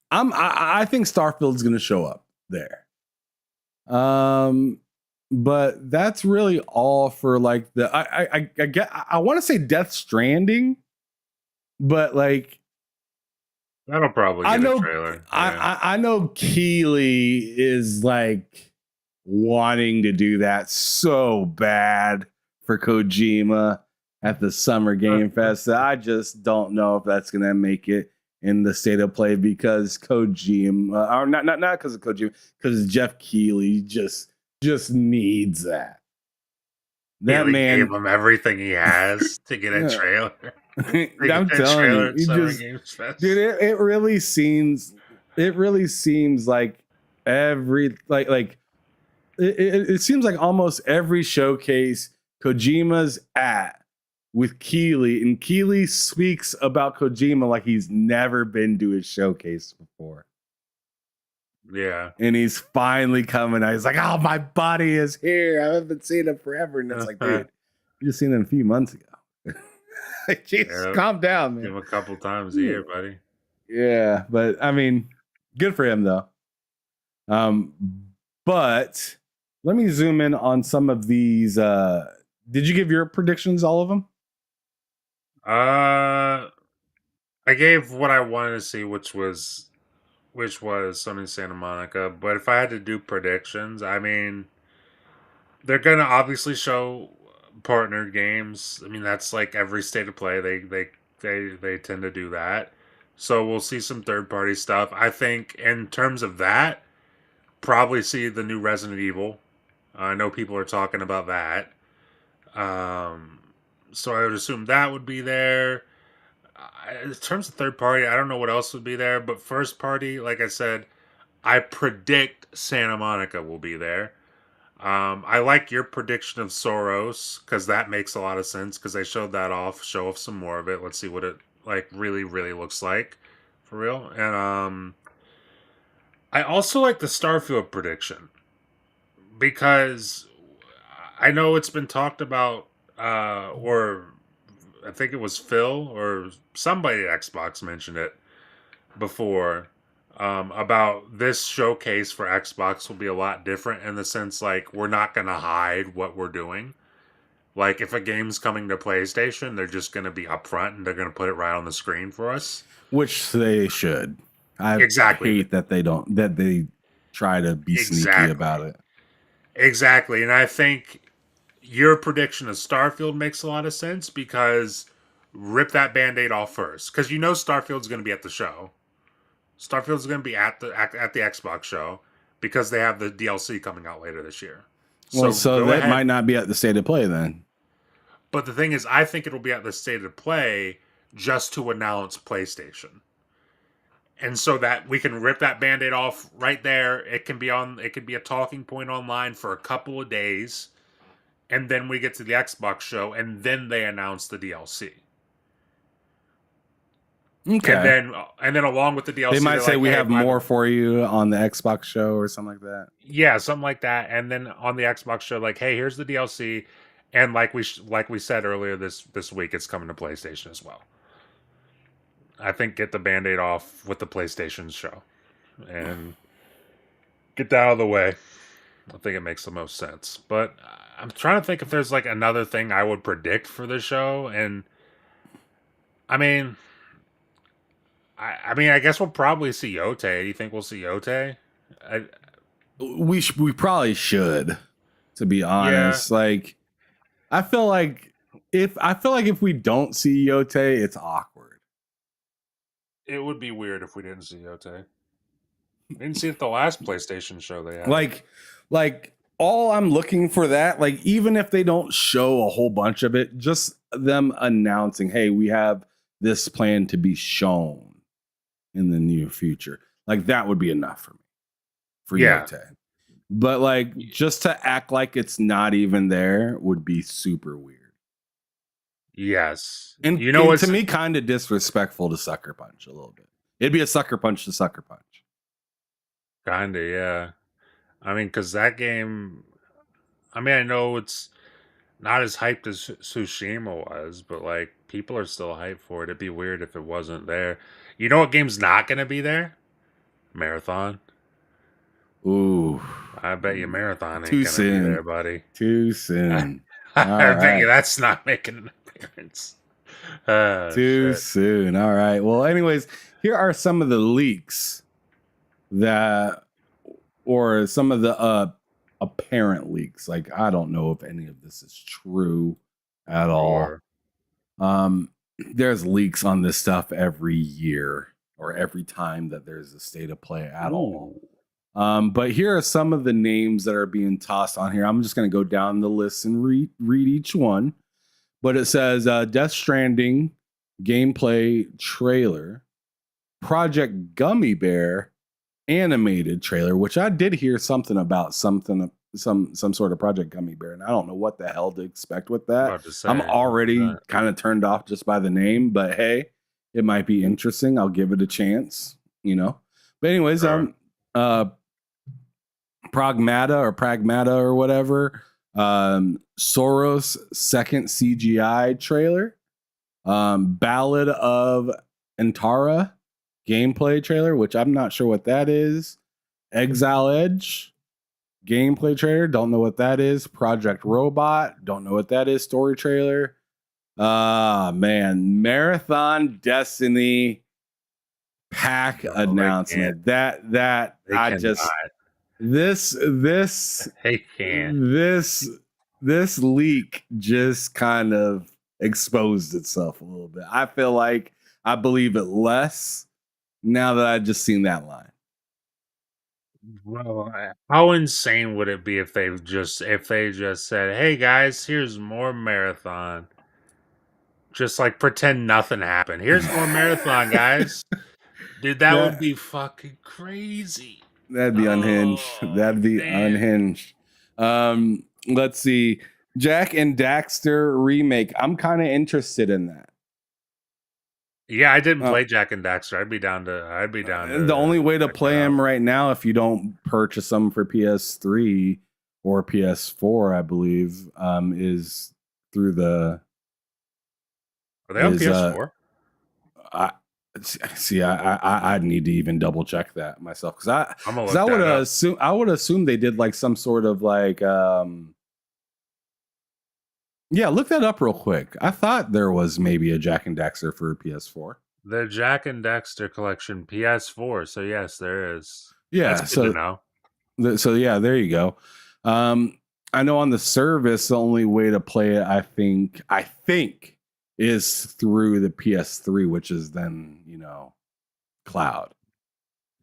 [SPEAKER 9] I think Starfield's going to show up there. But that's really all for like I want to say Death Stranding, but like
[SPEAKER 10] that'll probably get a trailer. Yeah.
[SPEAKER 9] I know Keeley is like wanting to do that so bad for Kojima at the Summer Game Fest. I just don't know if that's gonna make it in the state of play because Kojima, or not because of Kojima, because Jeff Keighley just needs that. That man
[SPEAKER 10] gave him everything he has to get a trailer.
[SPEAKER 9] I'm telling you, dude, it really seems like it seems like almost every showcase Kojima's at with Keeley, and Keeley speaks about Kojima like he's never been to his showcase before.
[SPEAKER 10] Yeah.
[SPEAKER 9] And he's finally coming out. He's like, oh, my buddy is here. I haven't seen him forever. And it's like, dude, you just seen him a few months ago. Jeez, calm down, man.
[SPEAKER 10] Give him a couple times a year, buddy.
[SPEAKER 9] Yeah, but I mean, good for him though. But let me zoom in on some of these. Did you give your predictions, all of them?
[SPEAKER 10] I gave what I wanted to see, which was Sony Santa Monica. But if I had to do predictions, I mean, they're gonna obviously show partnered games. I mean, that's like every state of play. They tend to do that. So we'll see some third party stuff. I think in terms of that, probably see the new Resident Evil. I know people are talking about that. So I would assume that would be there. In terms of third party, I don't know what else would be there, but first party, like I said, I predict Santa Monica will be there. I like your prediction of Soros because that makes a lot of sense because they showed that off. Show off some more of it. Let's see what it like really, really looks like for real. And I also like the Starfield prediction because I know it's been talked about, or I think it was Phil or somebody at Xbox mentioned it before, about this showcase for Xbox will be a lot different in the sense like we're not going to hide what we're doing. Like if a game's coming to PlayStation, they're just going to be upfront and they're going to put it right on the screen for us.
[SPEAKER 9] Which they should. I hate that they try to be sneaky about it.
[SPEAKER 10] Exactly. And I think your prediction of Starfield makes a lot of sense because rip that Band-Aid off first. Because you know Starfield's going to be at the show. Starfield's going to be at the Xbox show because they have the DLC coming out later this year.
[SPEAKER 9] Well, so that might not be at the State of Play then.
[SPEAKER 10] But the thing is, I think it'll be at the State of Play just to announce PlayStation. And so that we can rip that Band-Aid off right there. It can be a talking point online for a couple of days. And then we get to the Xbox show, and then they announce the DLC.
[SPEAKER 9] Okay.
[SPEAKER 10] And then along with the DLC,
[SPEAKER 9] they might say
[SPEAKER 10] like,
[SPEAKER 9] we
[SPEAKER 10] hey,
[SPEAKER 9] have more for you on the Xbox show or something like that.
[SPEAKER 10] Yeah, something like that. And then on the Xbox show, like, hey, here's the DLC, and like we said earlier this week, it's coming to PlayStation as well. I think get the Band-Aid off with the PlayStation show, and get that out of the way. I think it makes the most sense. But I'm trying to think if there's like another thing I would predict for the show, and I mean, I guess we'll probably see Yote. Do you think we'll see Yote?
[SPEAKER 9] We probably should, to be honest. Like, I feel like if we don't see Yote, it's awkward.
[SPEAKER 10] It would be weird if we didn't see Yote. We didn't see it at the last PlayStation show they had.
[SPEAKER 9] Like all I'm looking for that, like even if they don't show a whole bunch of it, just them announcing, hey, we have this plan to be shown in the near future. Like that would be enough for me. For Yote. But like just to act like it's not even there would be super weird.
[SPEAKER 10] Yes.
[SPEAKER 9] And
[SPEAKER 10] you know
[SPEAKER 9] to me kind of disrespectful to Sucker Punch a little bit. It'd be a Sucker Punch to Sucker Punch.
[SPEAKER 10] Kinda, yeah. I mean, because that game, I mean, I know it's not as hyped as Tsushima was, but like people are still hyped for it. It'd be weird if it wasn't there. You know what game's not going to be there? Marathon.
[SPEAKER 9] Ooh.
[SPEAKER 10] I bet you Marathon ain't going to be there, buddy.
[SPEAKER 9] Too soon.
[SPEAKER 10] I bet you that's not making an appearance.
[SPEAKER 9] Too soon. All right. Well, anyways, here are some of the leaks or some of the apparent leaks. Like, I don't know if any of this is true at all. There's leaks on this stuff every year or every time that there's a state of play at all. But here are some of the names that are being tossed on here. I'm just going to go down the list and read each one. But it says Death Stranding gameplay trailer, Project Gummy Bear animated trailer, which I did hear something about some sort of Project Gummy Bear, and I don't know what the hell to expect with that. I'm already kind of turned off just by the name, but hey, it might be interesting. I'll give it a chance, you know. But anyways, Pragmata or whatever. Soros second CGI trailer. Ballad of Antara gameplay trailer, which I'm not sure what that is. Exile Edge gameplay trailer, don't know what that is. Project Robot, don't know what that is. Story trailer. Man, Marathon Destiny pack announcement. That I just this leak just kind of exposed itself a little bit. I feel like I believe it less now that I've just seen that line.
[SPEAKER 10] Well, how insane would it be if they just said, "Hey guys, here's more Marathon." Just like pretend nothing happened. Here's more Marathon, guys. Dude, that would be fucking crazy.
[SPEAKER 9] That'd be unhinged. That'd be unhinged. Let's see. Jack and Daxter remake. I'm kind of interested in that.
[SPEAKER 10] Yeah, I didn't play Jack and Daxter. I'd be down to.
[SPEAKER 9] The only way to play them right now, if you don't purchase them for PS3 or PS4, I believe, is through the.
[SPEAKER 10] Are they on PS4?
[SPEAKER 9] I need to even double check that myself because I would assume they did like some sort of like yeah, look that up real quick. I thought there was maybe a Jack and Daxter for PS4.
[SPEAKER 10] The Jack and Daxter collection PS4. So yes, there is.
[SPEAKER 9] Yeah,
[SPEAKER 10] that's good to know.
[SPEAKER 9] So yeah, there you go. I know on the service the only way to play it, I think is through the PS3, which is then, cloud.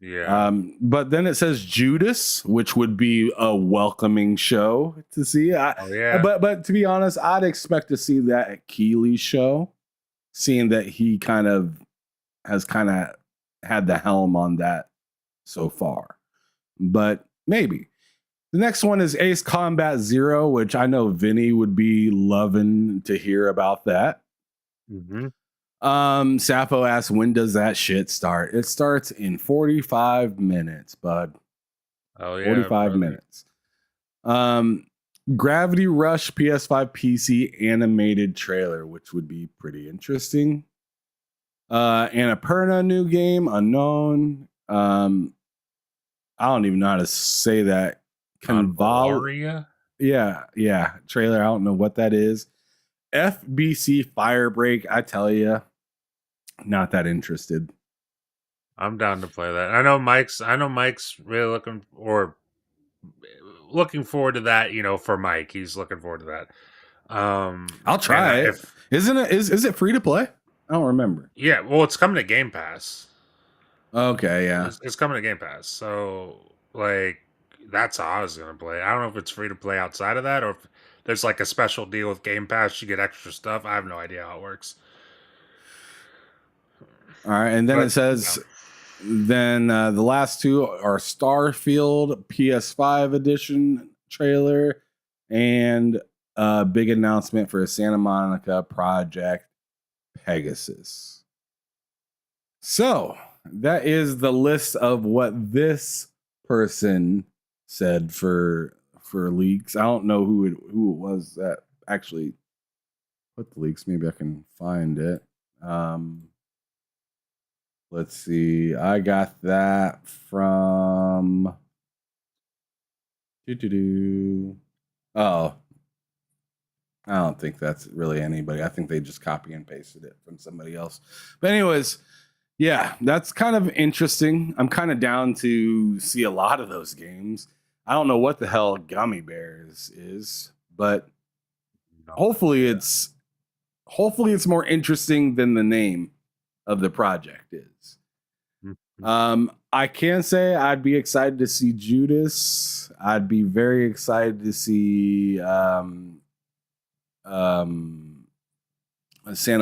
[SPEAKER 10] Yeah.
[SPEAKER 9] But then it says Judas, which would be a welcoming show to see. But to be honest, I'd expect to see that at Keeley's show, seeing that he has had the helm on that so far. But maybe. The next one is Ace Combat Zero, which I know Vinny would be loving to hear about that.
[SPEAKER 10] Mm-hmm.
[SPEAKER 9] Sappho asks, when does that shit start? It starts in 45 minutes, bud.
[SPEAKER 10] Oh yeah,
[SPEAKER 9] 45 minutes. Gravity Rush PS5 PC animated trailer, which would be pretty interesting. Annapurna new game, unknown. I don't even know how to say that
[SPEAKER 10] Convalia?
[SPEAKER 9] Yeah. Trailer. I don't know what that is. FBC Firebreak. I tell you, not that interested.
[SPEAKER 10] I'm down to play that. I know Mike's really looking forward to that, for Mike. He's looking forward to that.
[SPEAKER 9] I'll try it. Isn't it? Is it free to play? I don't remember.
[SPEAKER 10] Yeah, well, it's coming to Game Pass.
[SPEAKER 9] Okay, yeah.
[SPEAKER 10] It's coming to Game Pass. So, that's how I was going to play. I don't know if it's free to play outside of that or if there's a special deal with Game Pass. You get extra stuff. I have no idea how it works.
[SPEAKER 9] All right, and then it says, then the last two are Starfield PS5 edition trailer and a big announcement for a Santa Monica Project Pegasus. So that is the list of what this person said for leaks. I don't know who it was that actually put the leaks. Maybe I can find it. Let's see. I got that from Oh, I don't think that's really anybody. I think they just copy and pasted it from somebody else. But anyways, yeah, that's kind of interesting. I'm kind of down to see a lot of those games. I don't know what the hell Gummy Bears is, but hopefully it's more interesting than the name of the project is. I can say I'd be excited to see Judas. I'd be very excited to see Santa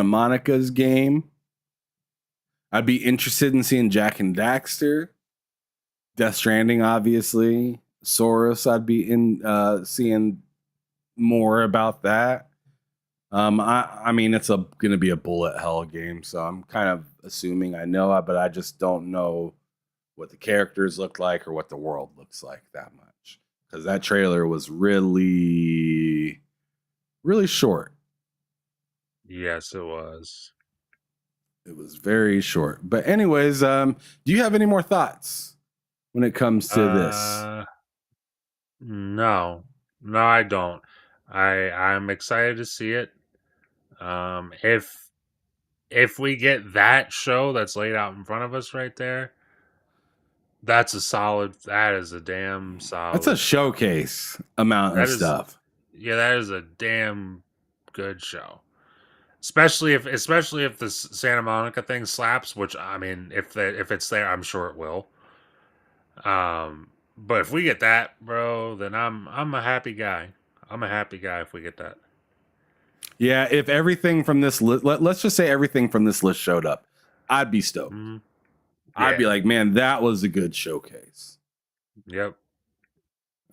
[SPEAKER 9] Monica's game. I'd be interested in seeing Jack and Daxter. Death Stranding, obviously. Soros, I'd be in seeing more about that. I mean, it's going to be a bullet hell game, so I'm kind of assuming I know it, but I just don't know what the characters look like or what the world looks like that much. Because that trailer was really, really short.
[SPEAKER 10] Yes, it was.
[SPEAKER 9] It was very short. But anyways, do you have any more thoughts when it comes to this?
[SPEAKER 10] No, I don't. I'm excited to see it. If we get that show that's laid out in front of us right there, that is a damn solid.
[SPEAKER 9] That's a showcase amount of stuff.
[SPEAKER 10] Yeah, that is a damn good show. Especially if the Santa Monica thing slaps, which I mean, if it's there, I'm sure it will. But if we get that, bro, then I'm a happy guy. I'm a happy guy if we get that.
[SPEAKER 9] Yeah, if everything from this list, let's just say everything from this list showed up, I'd be stoked.
[SPEAKER 10] Mm-hmm.
[SPEAKER 9] I'd be like, man, that was a good showcase.
[SPEAKER 10] Yep.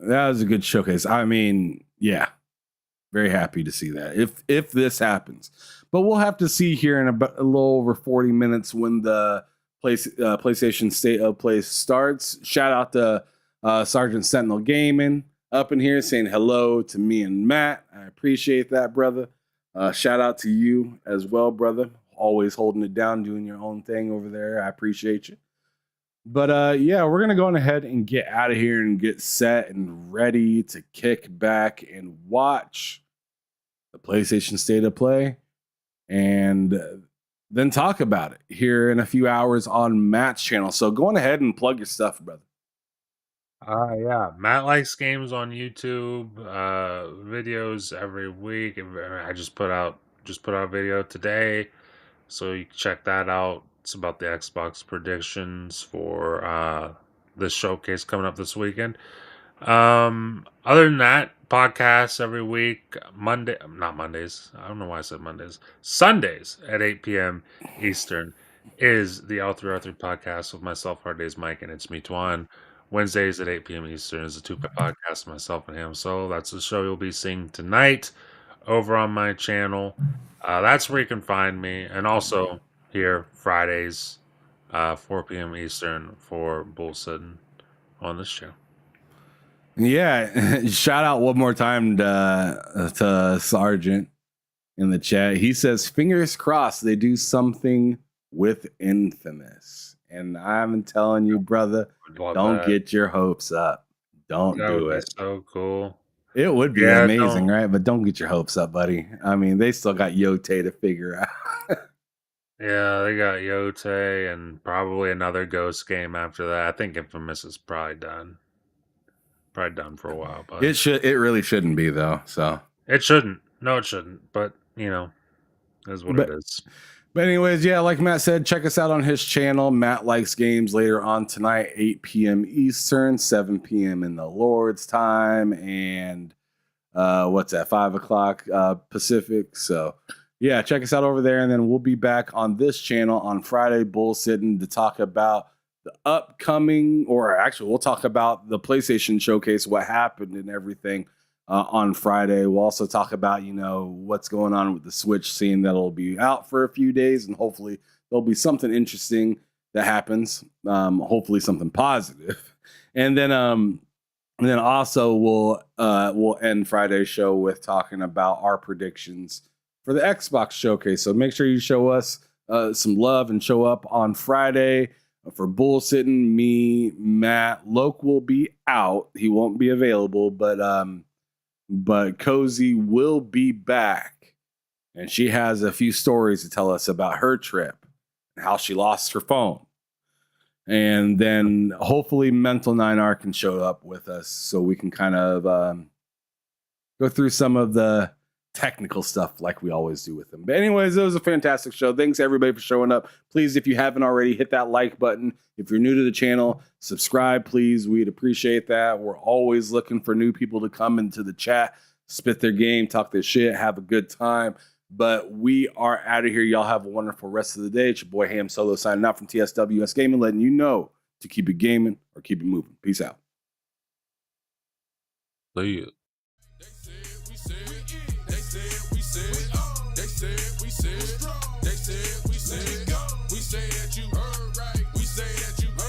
[SPEAKER 9] That was a good showcase. I mean, yeah, very happy to see that if this happens. But we'll have to see here in a little over 40 minutes when the PlayStation State of Play starts. Shout out to Sergeant Sentinel Gaming up in here saying hello to me and Matt. I appreciate that, brother. Shout out to you as well, brother. Always holding it down, doing your own thing over there. I appreciate you. But yeah, we're going to go on ahead and get out of here and get set and ready to kick back and watch the PlayStation State of Play and then talk about it here in a few hours on Matt's channel. So go on ahead and plug your stuff, brother.
[SPEAKER 10] Yeah, Matt Likes Games on YouTube, videos every week. I just put out a video today, so you can check that out. It's about the Xbox predictions for this showcase coming up this weekend. Other than that, podcasts every week. Not Mondays. I don't know why I said Mondays. Sundays at 8 p.m. Eastern is the L3R3 podcast with myself, Hard Days Mike, and it's me, Twan. Wednesdays at 8 p.m. Eastern is the Tupa podcast, myself and him. So that's the show you'll be seeing tonight over on my channel. That's where you can find me. And also here, Fridays, 4 p.m. Eastern for Bullsitting on this show.
[SPEAKER 9] Yeah, shout out one more time to Sergeant in the chat. He says, fingers crossed they do something with Infamous. And I'm telling you, brother, don't get your hopes up. Don't
[SPEAKER 10] That
[SPEAKER 9] do
[SPEAKER 10] would be
[SPEAKER 9] it.
[SPEAKER 10] so cool.
[SPEAKER 9] It would be
[SPEAKER 10] Yeah,
[SPEAKER 9] amazing,
[SPEAKER 10] don't-
[SPEAKER 9] right? But don't get your hopes up, buddy. I mean, they still got Yote to figure out.
[SPEAKER 10] Yeah, they got Yote and probably another Ghost game after that. I think Infamous is probably done. Probably done for a while, but
[SPEAKER 9] It really shouldn't be though. So
[SPEAKER 10] it shouldn't. No, it shouldn't. But you know, is what it is.
[SPEAKER 9] But anyways, yeah, like Matt said, check us out on his channel. Matt Likes Games later on tonight, 8 p.m. Eastern, 7 p.m. in the Lord's time, and what's that, 5 o'clock Pacific. So yeah, check us out over there, and then we'll be back on this channel on Friday, bull sitting, to talk about the upcoming, or actually we'll talk about the PlayStation Showcase, what happened and everything. On Friday, we'll also talk about, you know, what's going on with the Switch scene that'll be out for a few days, and hopefully there'll be something interesting that happens. Hopefully something positive, and then also we'll end Friday's show with talking about our predictions for the Xbox Showcase. So make sure you show us some love and show up on Friday for bull sitting. Me, Matt, Loke will be out; he won't be available, but Cozy will be back, and she has a few stories to tell us about her trip and how she lost her phone. And then hopefully Mental 9R can show up with us so we can kind of go through some of the technical stuff like we always do with them. But anyways, it was a fantastic show. Thanks everybody for showing up. Please, if you haven't already, hit that like button. If you're new to the channel, subscribe, please. We'd appreciate that. We're always looking for new people to come into the chat, spit their game, talk their shit, have a good time. But we are out of here. Y'all have a wonderful rest of the day. It's your boy Ham Solo signing out from TSWS Gaming, letting you know to keep it gaming or keep it moving. Peace out.
[SPEAKER 10] See you.